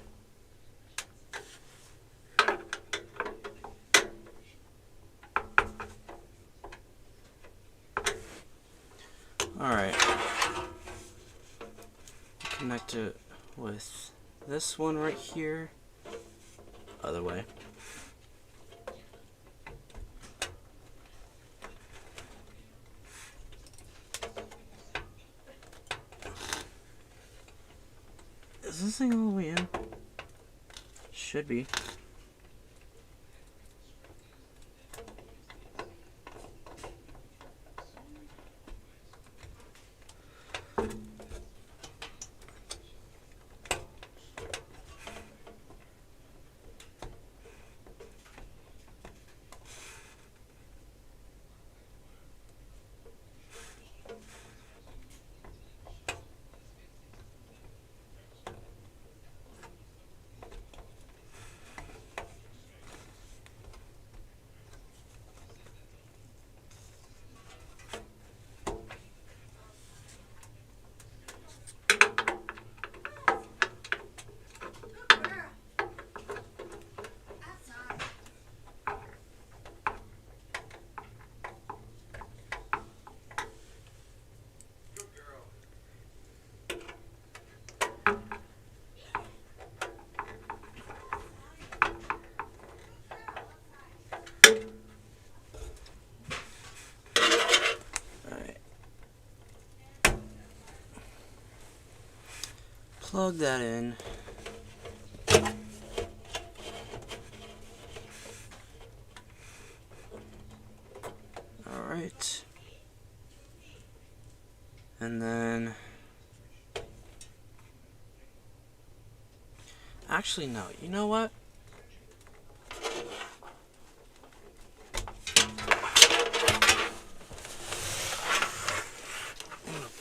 Alright. Connect it with this one right here. Other way. Is this thing all the way in? Should be. Good girl. Outside. Good girl. Alright. Plug that in. Alright. And then... Actually, no. You know what?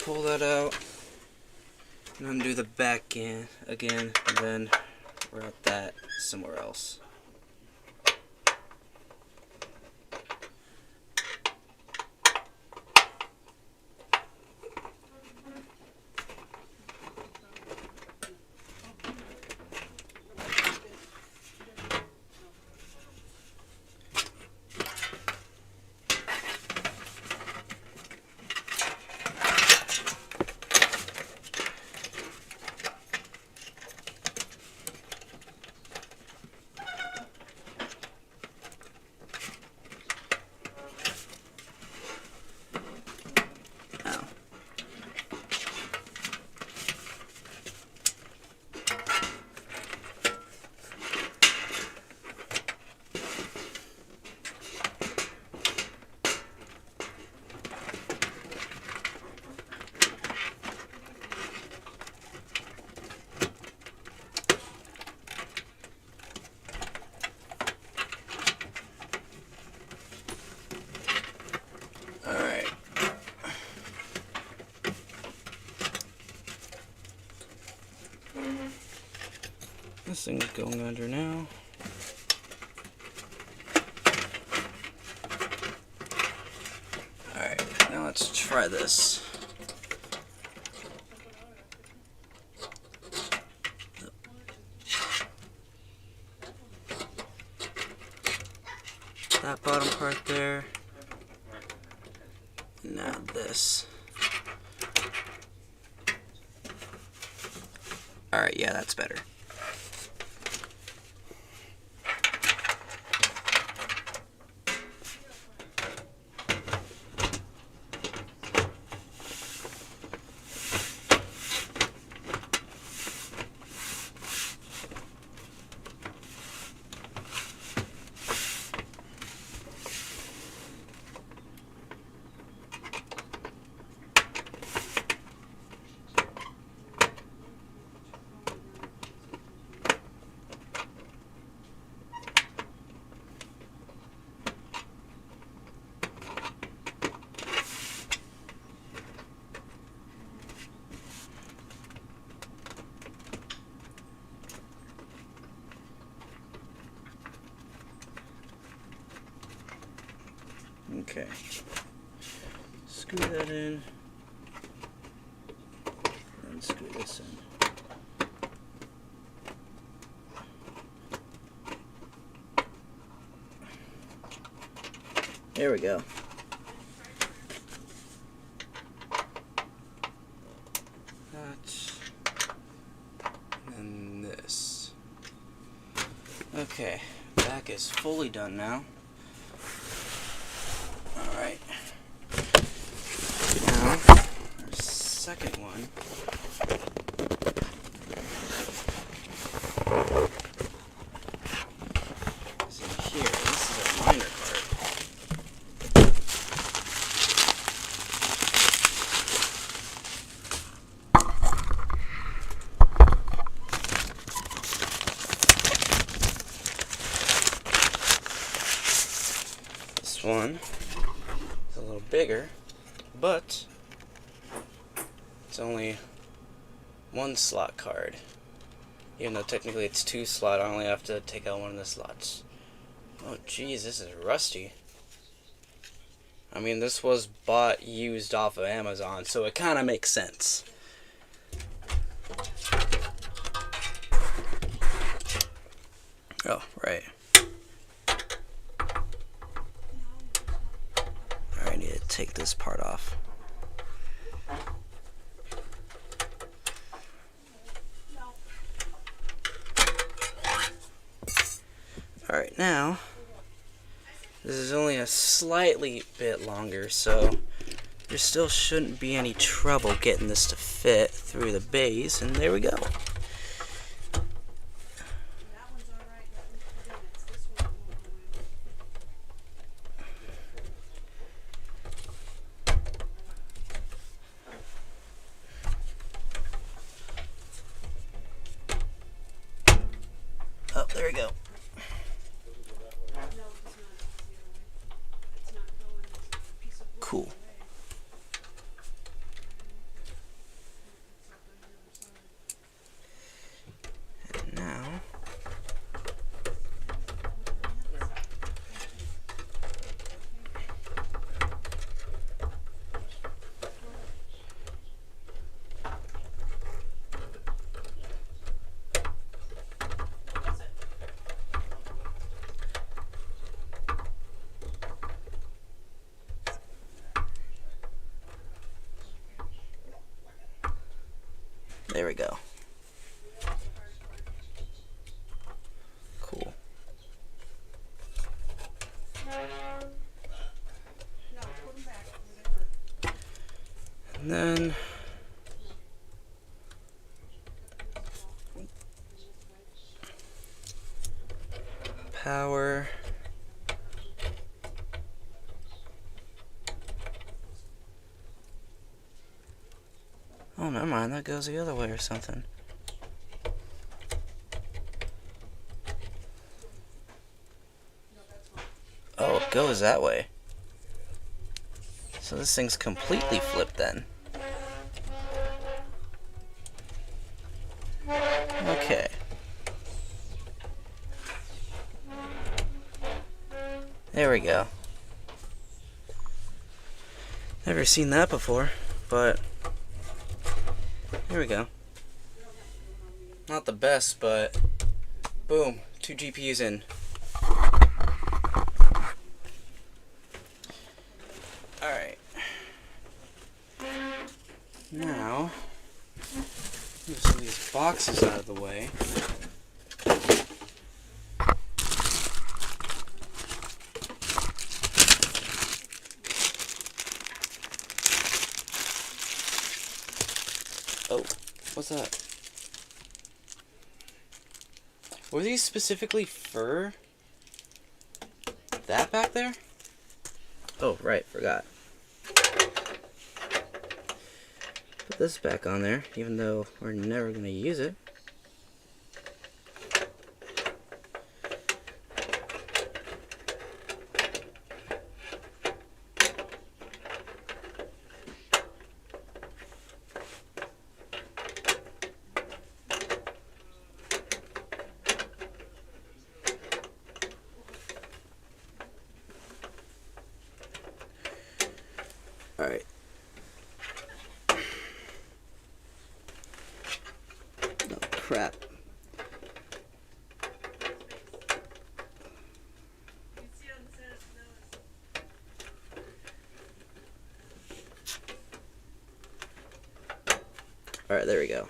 pull that out and undo the back again, and then route that somewhere else. This thing's going under now. Alright, now let's try this. That bottom part there. Now this. Alright, yeah, that's better. Okay, screw that in, and screw this in. There we go. That, and this. Okay, back is fully done now. Alright, now our second one is in here. This is a minor part. This one a little bigger, but it's only one slot card. Even though technically it's 2 slot, I only have to take out one of the slots. Oh geez, this is rusty. I mean, this was bought used off of Amazon, so it kind of makes sense. Oh, right. I need to take this part off. Alright, now this is only a slightly bit longer, so there still shouldn't be any trouble getting this to fit through the base, and there we go. Oh, there we go. Cool. There we go. Cool. And then power. Oh, never mind. That goes the other way or something. Oh, it goes that way. So this thing's completely flipped then. Okay. There we go. Never seen that before, but there we go. Not the best, but boom, 2 GPUs in. Alright. Now, move some of these boxes out of the way. Oh, what's that? Were these specifically for that back there? Oh, right, forgot. Put this back on there, even though we're never going to use it. Alright. Oh, crap. Alright, there we go.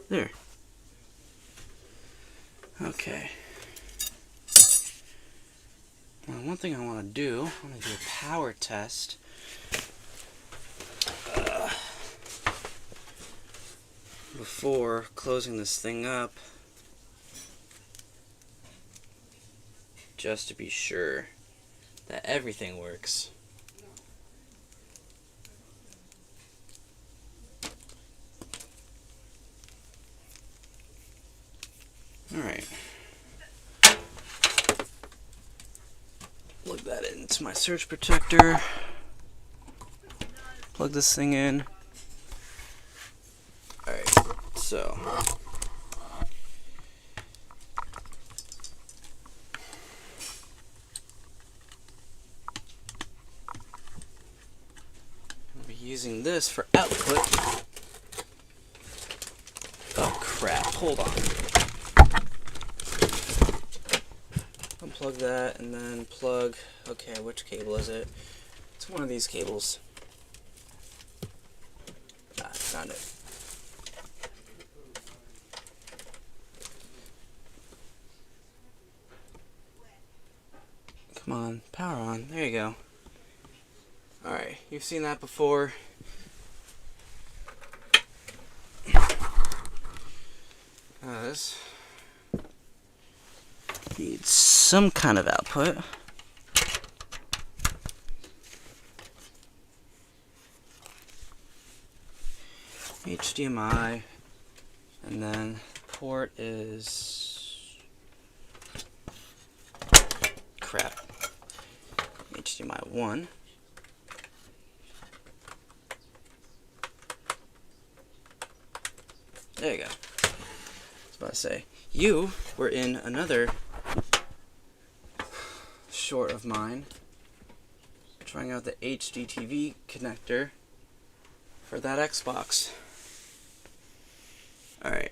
There. Okay. Well, one thing I want to do, I want to do a power test. Before closing this thing up, just to be sure that everything works. Alright. Plug that into my surge protector. Plug this thing in. Alright, so I'll be using this for output. Oh crap, hold on. Unplug that and then plug, okay, which cable is it? It's one of these cables. Ah, found it. Come on, power on. There you go. Alright, you've seen that before. This needs some kind of output. HDMI, and then port is crap. HDMI 1. There you go. I was about to say, you were in another short of mine, trying out the HD TV connector for that Xbox. Alright.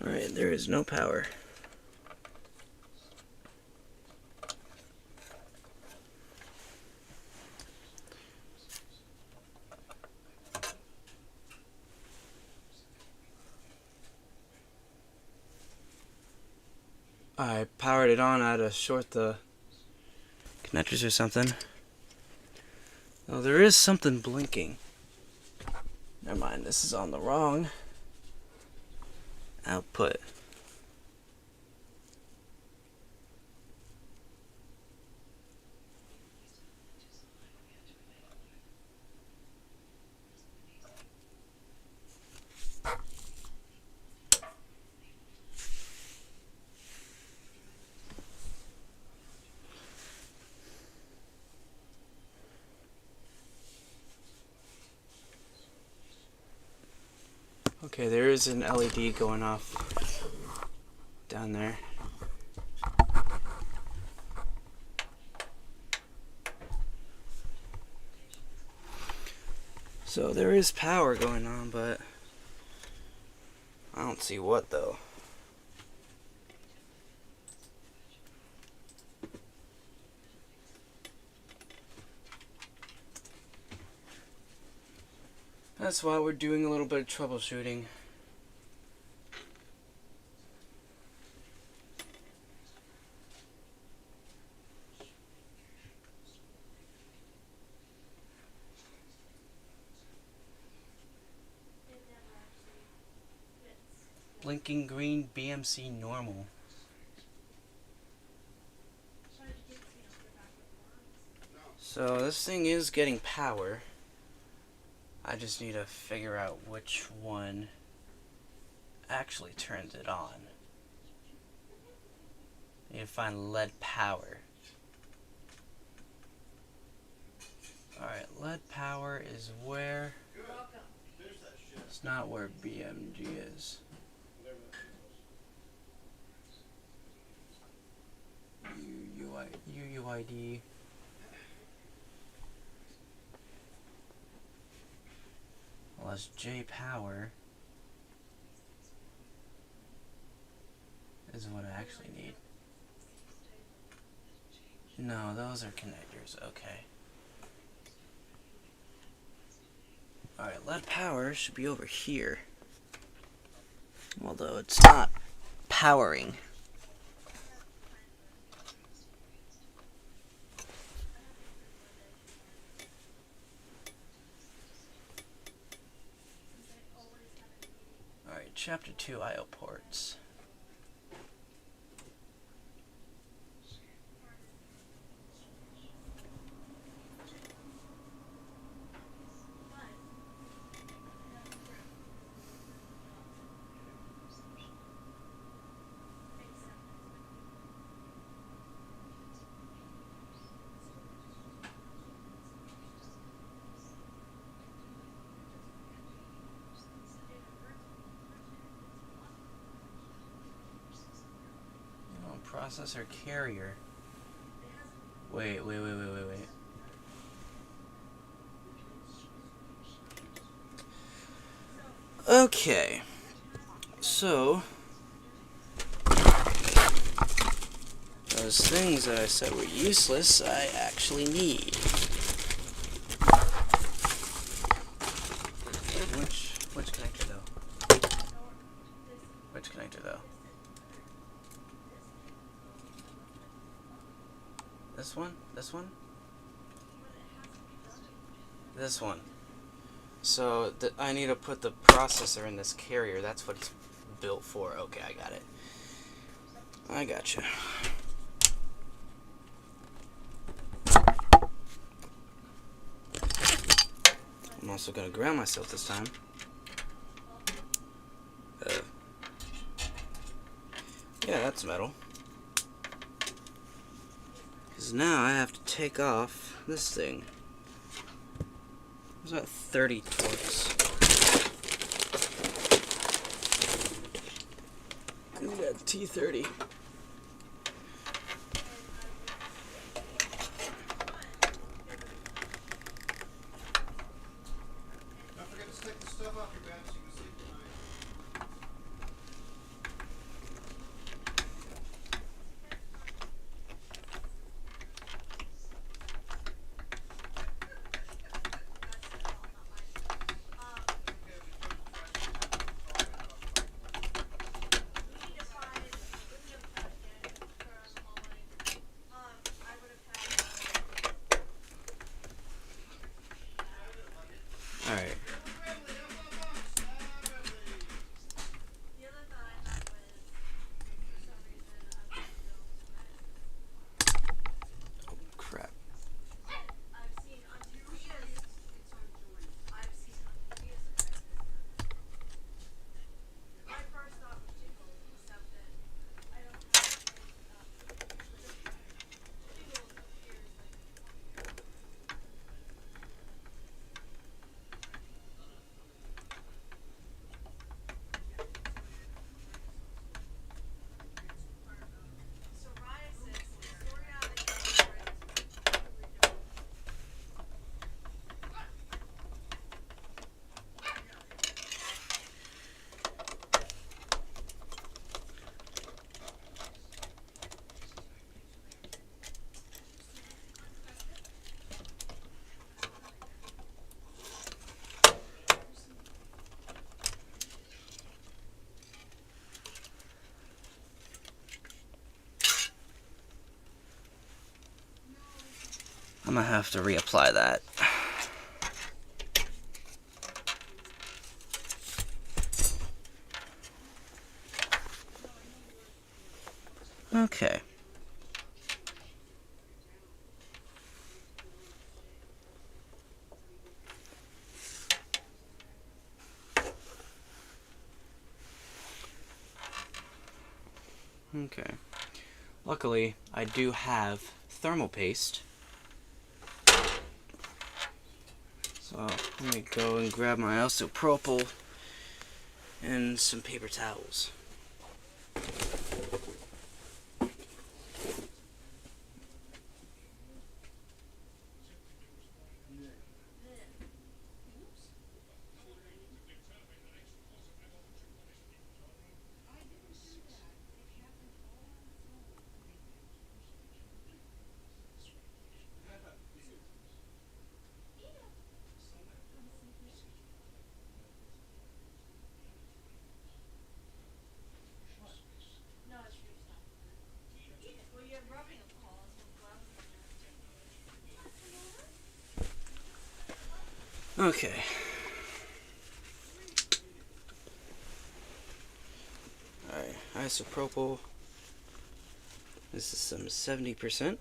Alright, there is no power. I powered it on. I had to short the connectors or something. Oh, there is something blinking. Never mind, this is on the wrong output. Okay, there is an LED going off down there. So there is power going on, but I don't see what though. That's why we're doing a little bit of troubleshooting. It never actually fits. Blinking green BMC normal. Try to get the back with the arms. So this thing is getting power. I just need to figure out which one actually turns it on. I need to find lead power. Alright, lead power is where... Welcome. Finish that shit. It's not where BMG is. Whatever that shit was. UUID. Well, that's J power. Is what I actually need. No, those are connectors. Okay. Alright, lead power should be over here. Although it's not powering. Alright, chapter 2 IO ports. Processor carrier. Wait. Okay. So, those things that I said were useless, I actually need. Which connector though? Which connector though? This one? This one? This one. So I need to put the processor in this carrier. That's what it's built for. Okay, I got it. I gotcha. I'm also gonna ground myself this time. Yeah, that's metal. Because now I have to take off this thing. There's about 30 torques. That T30. Don't forget to stick the stuff off your bed so you can sleep tonight. Alright. Crap. I'm gonna have to reapply that. Okay. Okay. Luckily, I do have thermal paste. So let me go and grab my isopropyl and some paper towels. Okay. Alright, isopropyl. This is some 70%.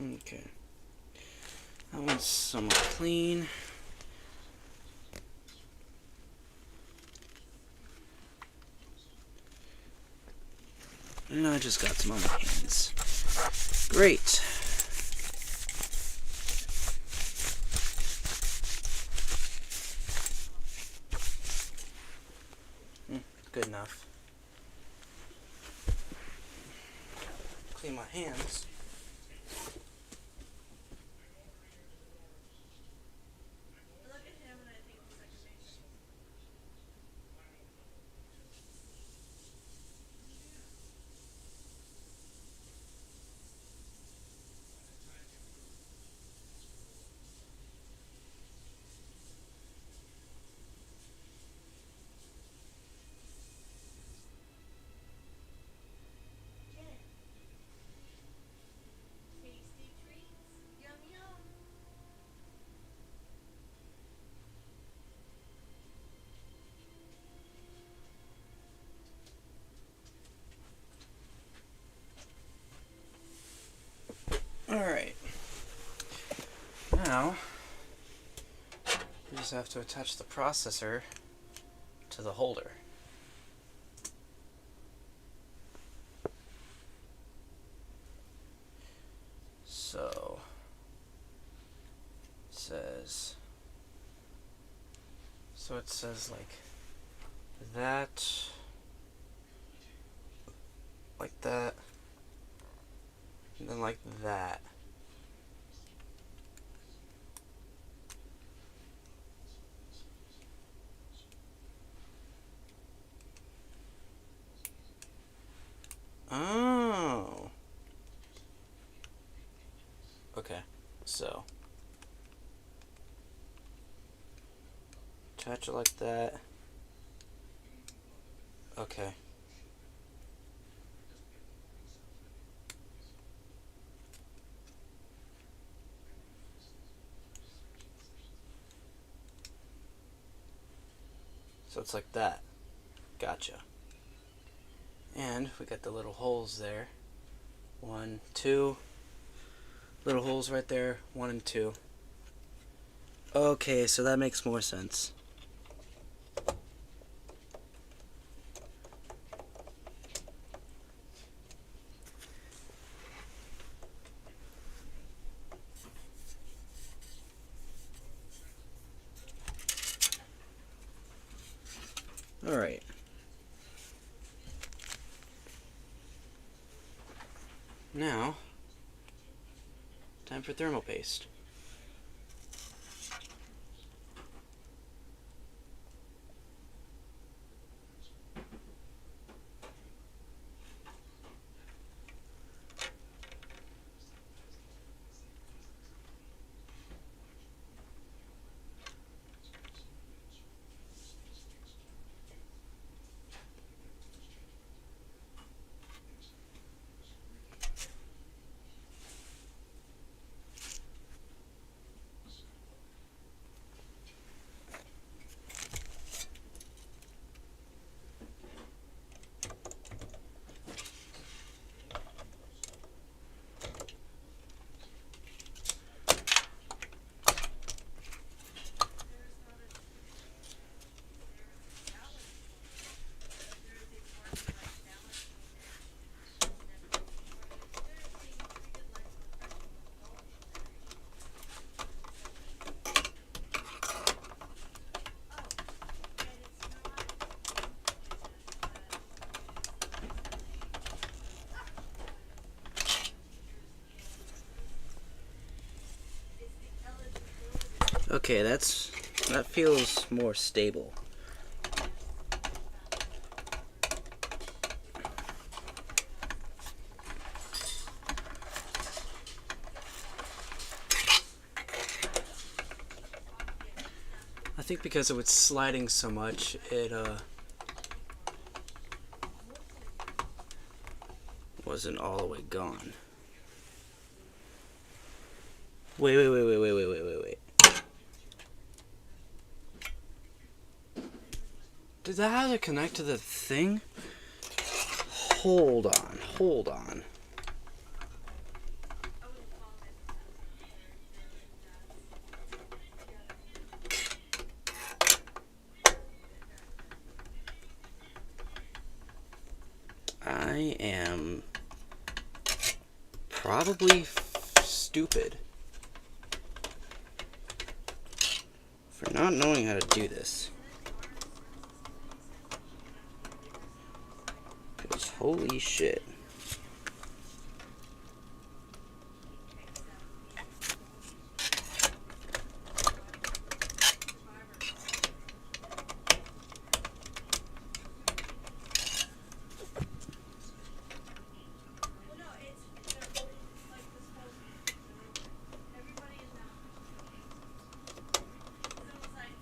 Okay. That one's somewhat clean. And I just got some on my hands. Great. Good enough. Clean my hands. I look at him and I think he's like amazing. Jen. Tasty treats. Yum yum. Alright. Now, we just have to attach the processor to the holder. So, it says like that, like that, and then like that. Oh. Okay, so attach it like that. Okay. So it's like that. Gotcha. And we got the little holes there. 1, 2. Little holes right there. 1 and 2. Okay, so that makes more sense. Alright. Now, time for thermal paste. Okay, that feels more stable. I think because it was sliding so much, it wasn't all the way gone. Wait. Did that have to connect to the thing? Hold on. I am probably stupid for not knowing how to do this. Because holy shit. Well, no, it's they're like this whole everybody is now. Because it was like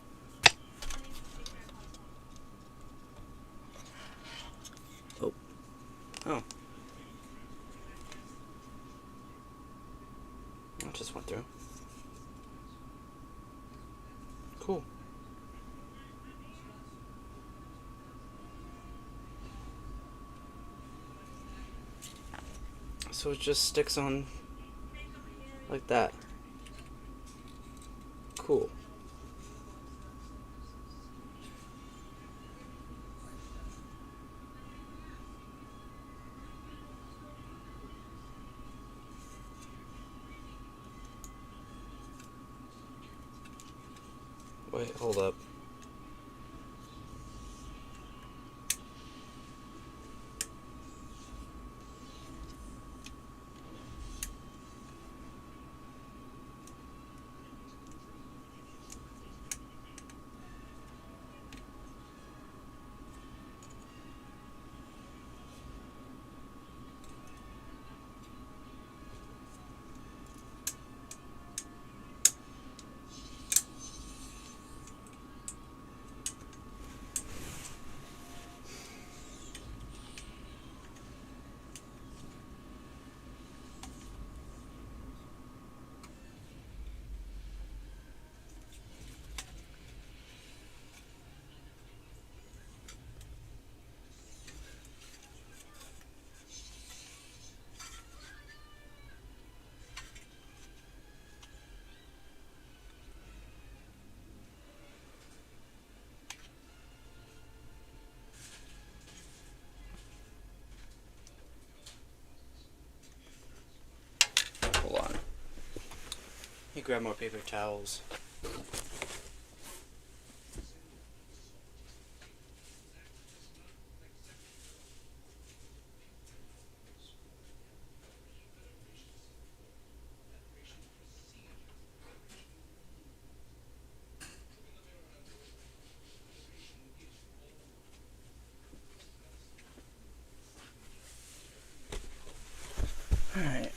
someone needs to take care of my phone. Oh. Oh. That just went through. Cool. So it just sticks on like that. Cool. Wait, hold up. Hold on. Let me grab more paper towels. Alright.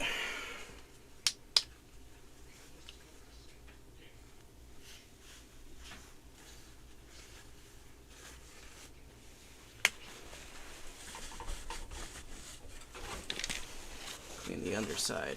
Clean the underside.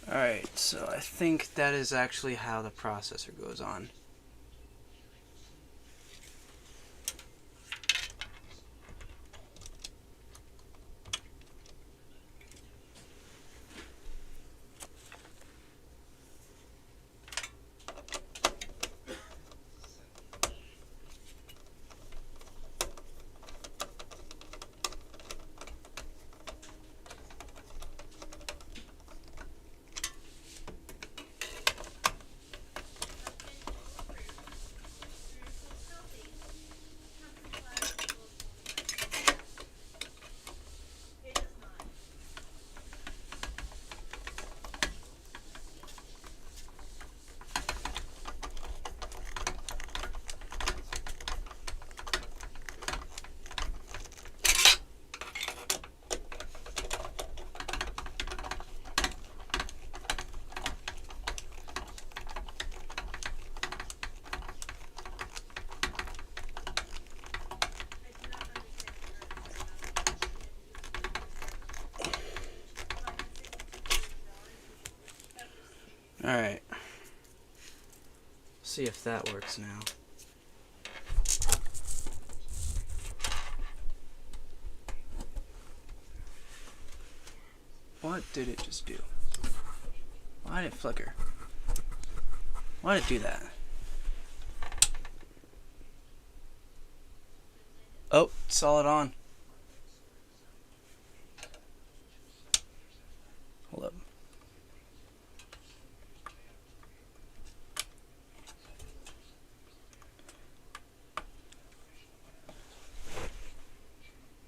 Alright, so I think that is actually how the processor goes on. Alright. See if that works now. What did it just do? Why did it flicker? Why did it do that? Oh, saw it on. Hold up.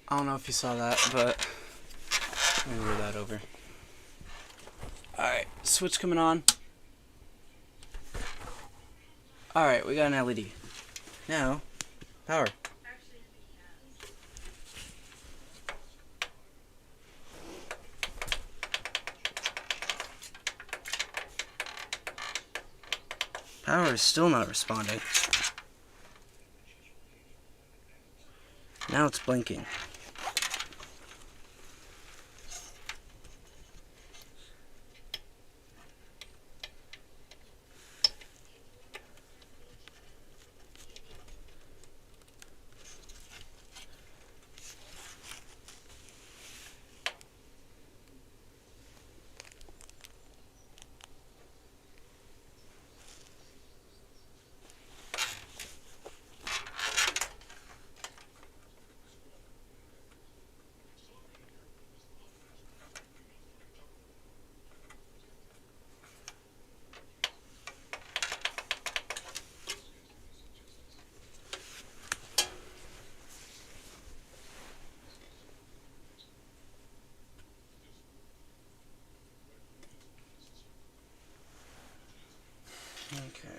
I don't know if you saw that, but let me move that over. Alright, switch coming on. Alright, we got an LED. Now, power. Actually, he has. Power is still not responding. Now it's blinking. Okay.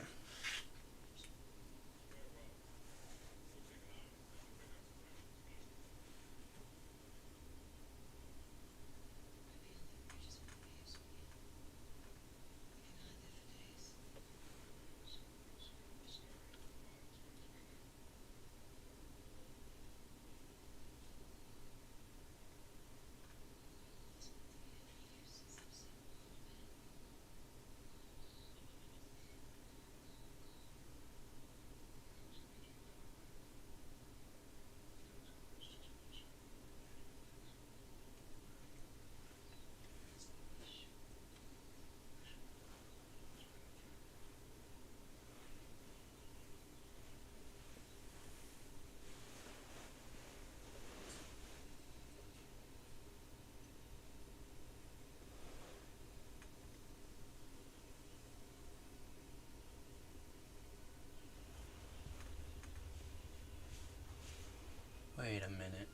Wait a minute.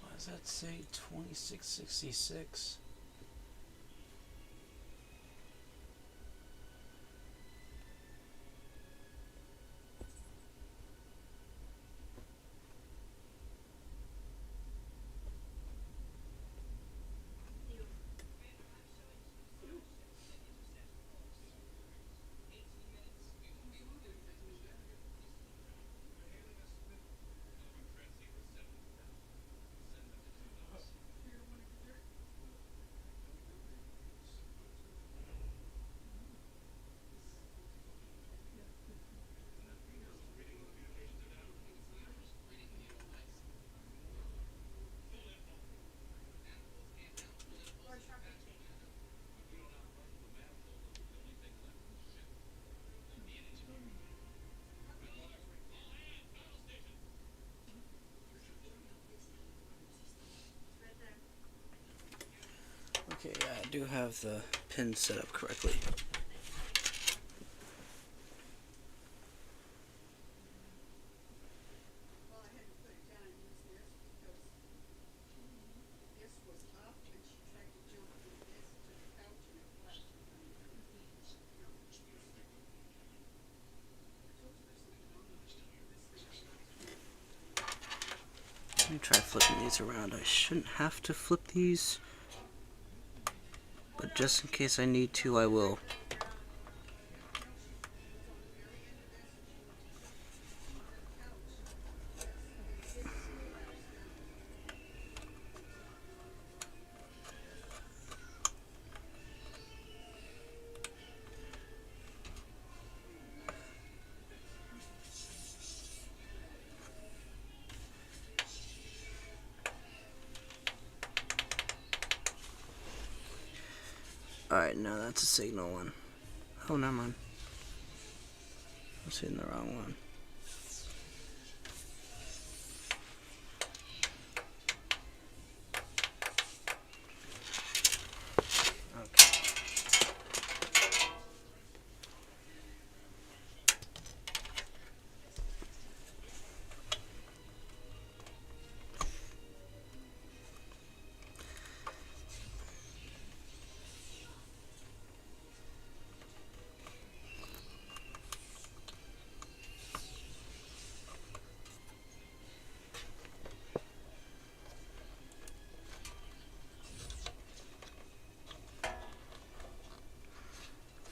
Why does that say 2666? Or traffic change. Right there. Okay, yeah, I do have the pin set up correctly. Well, I had to put it down and use this because this was up and she tried to jump from this to the couch and it flapped her thing. No, I told you there's something wrong with this thing. Let me try flipping these around. I shouldn't have to flip these, but just in case I need to, I will. Alright, no, that's a signal one. Oh, never mind. I was hitting the wrong one.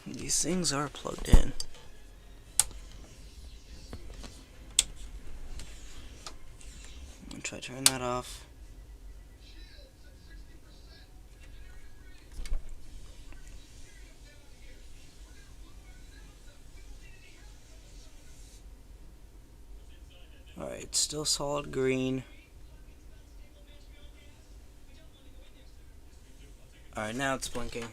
These things are plugged in. I'm gonna try to turn that off. Alright, still solid green. Alright, now it's blinking.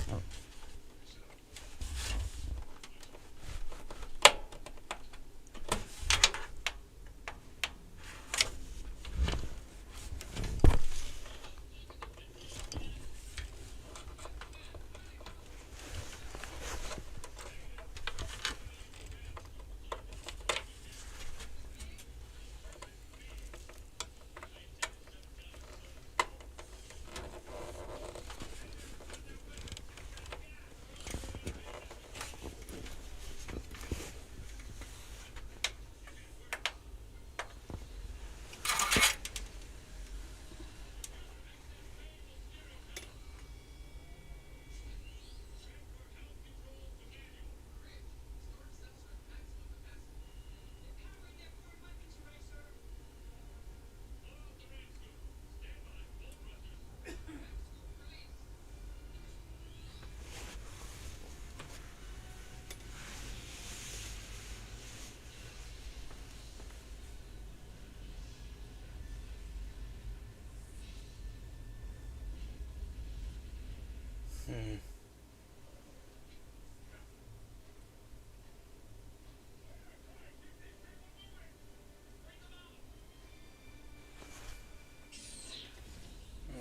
Hmm.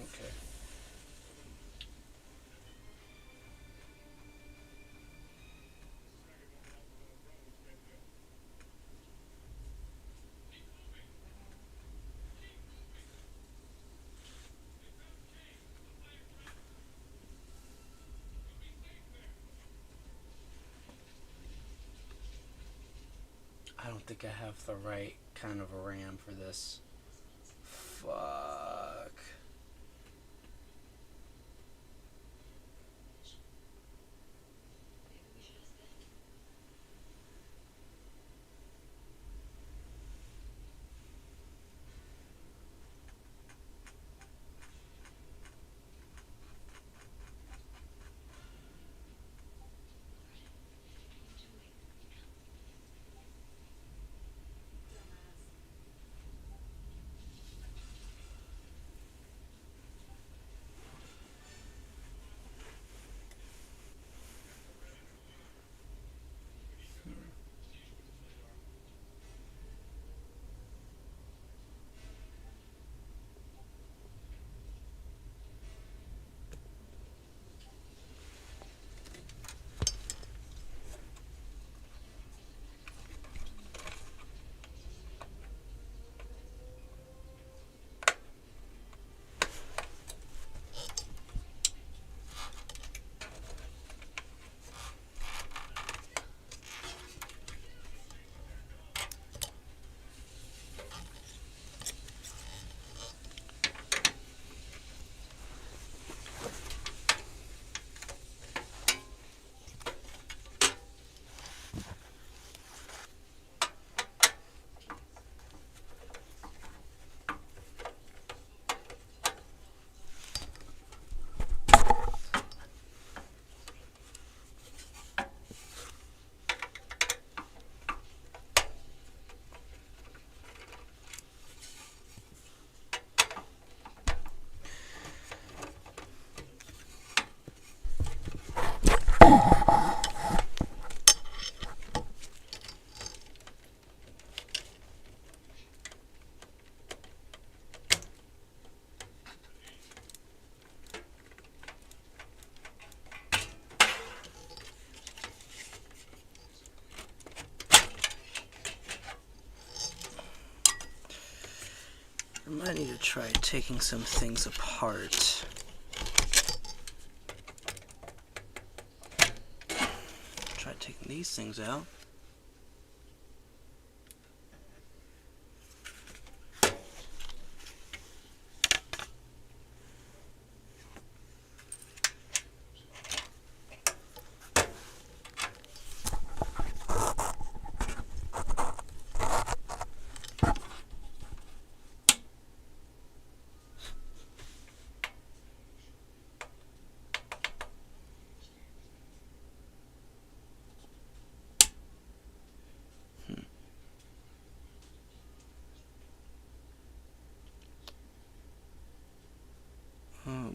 Okay. I don't think I have the right kind of a RAM for this. Fuck. I might need to try taking some things apart. Try taking these things out.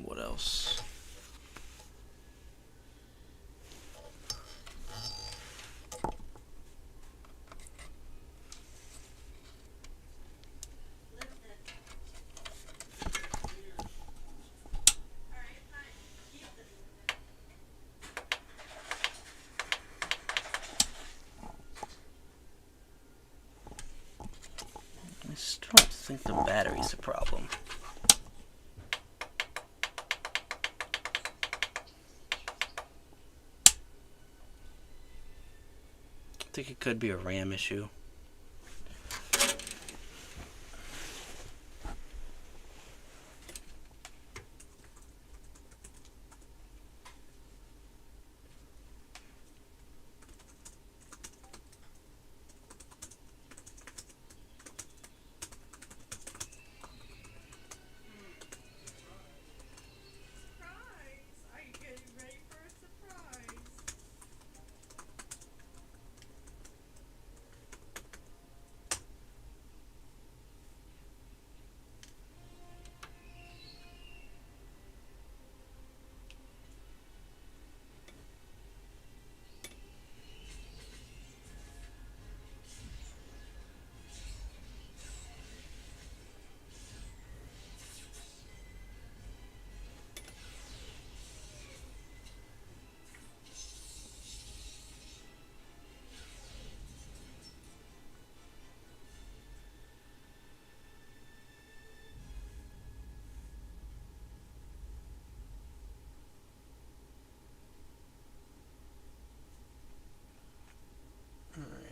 What else? think the battery's the problem. I think it could be a RAM issue. Surprise! Are you getting ready for a surprise? Alright.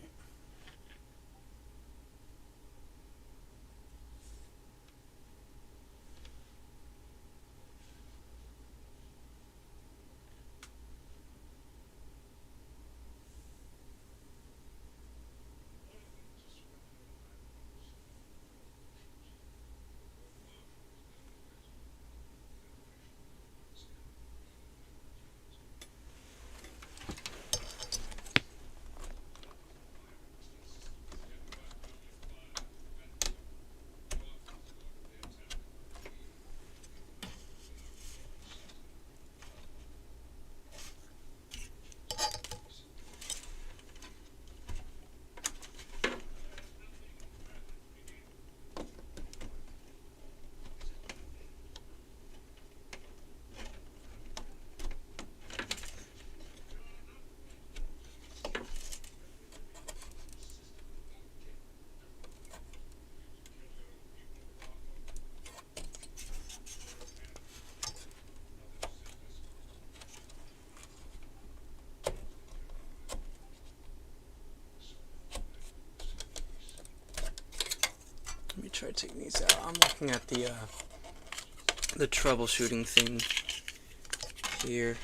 Let me try taking these out. I'm looking at the troubleshooting thing here.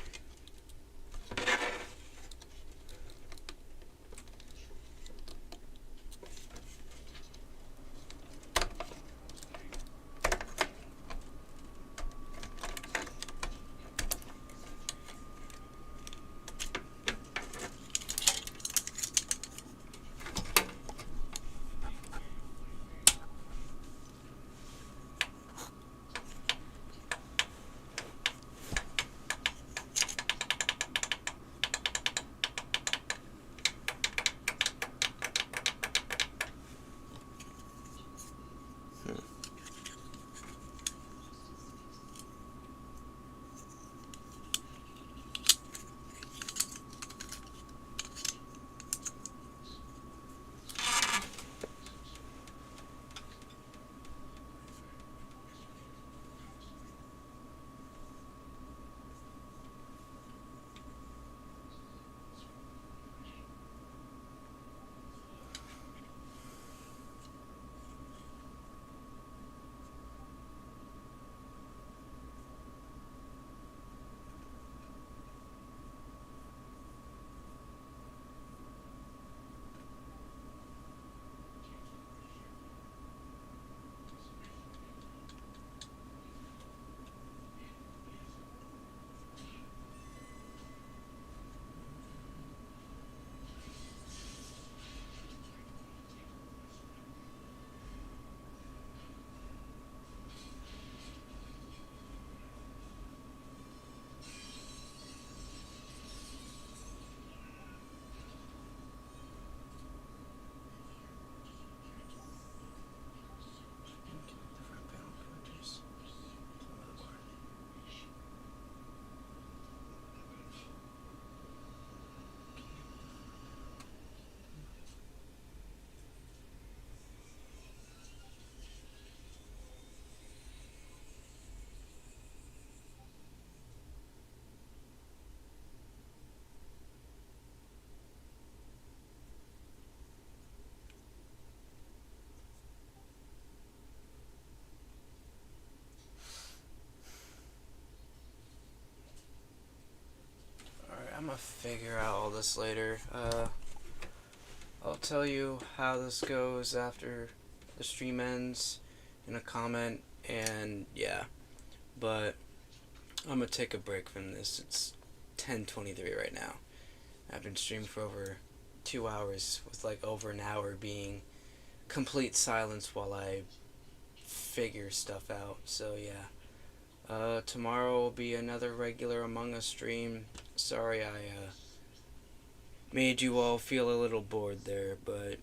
I'm gonna figure out all this later. I'll tell you how this goes after the stream ends in a comment, and yeah. But I'm gonna take a break from this. It's 10:23 right now. I've been streaming for over 2 hours, with like over an hour being complete silence while I figure stuff out. So yeah. Tomorrow will be another regular Among Us stream. Sorry I made you all feel a little bored there, but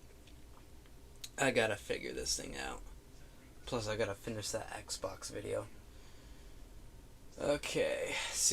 I gotta figure this thing out. Plus I gotta finish that Xbox video. Okay, see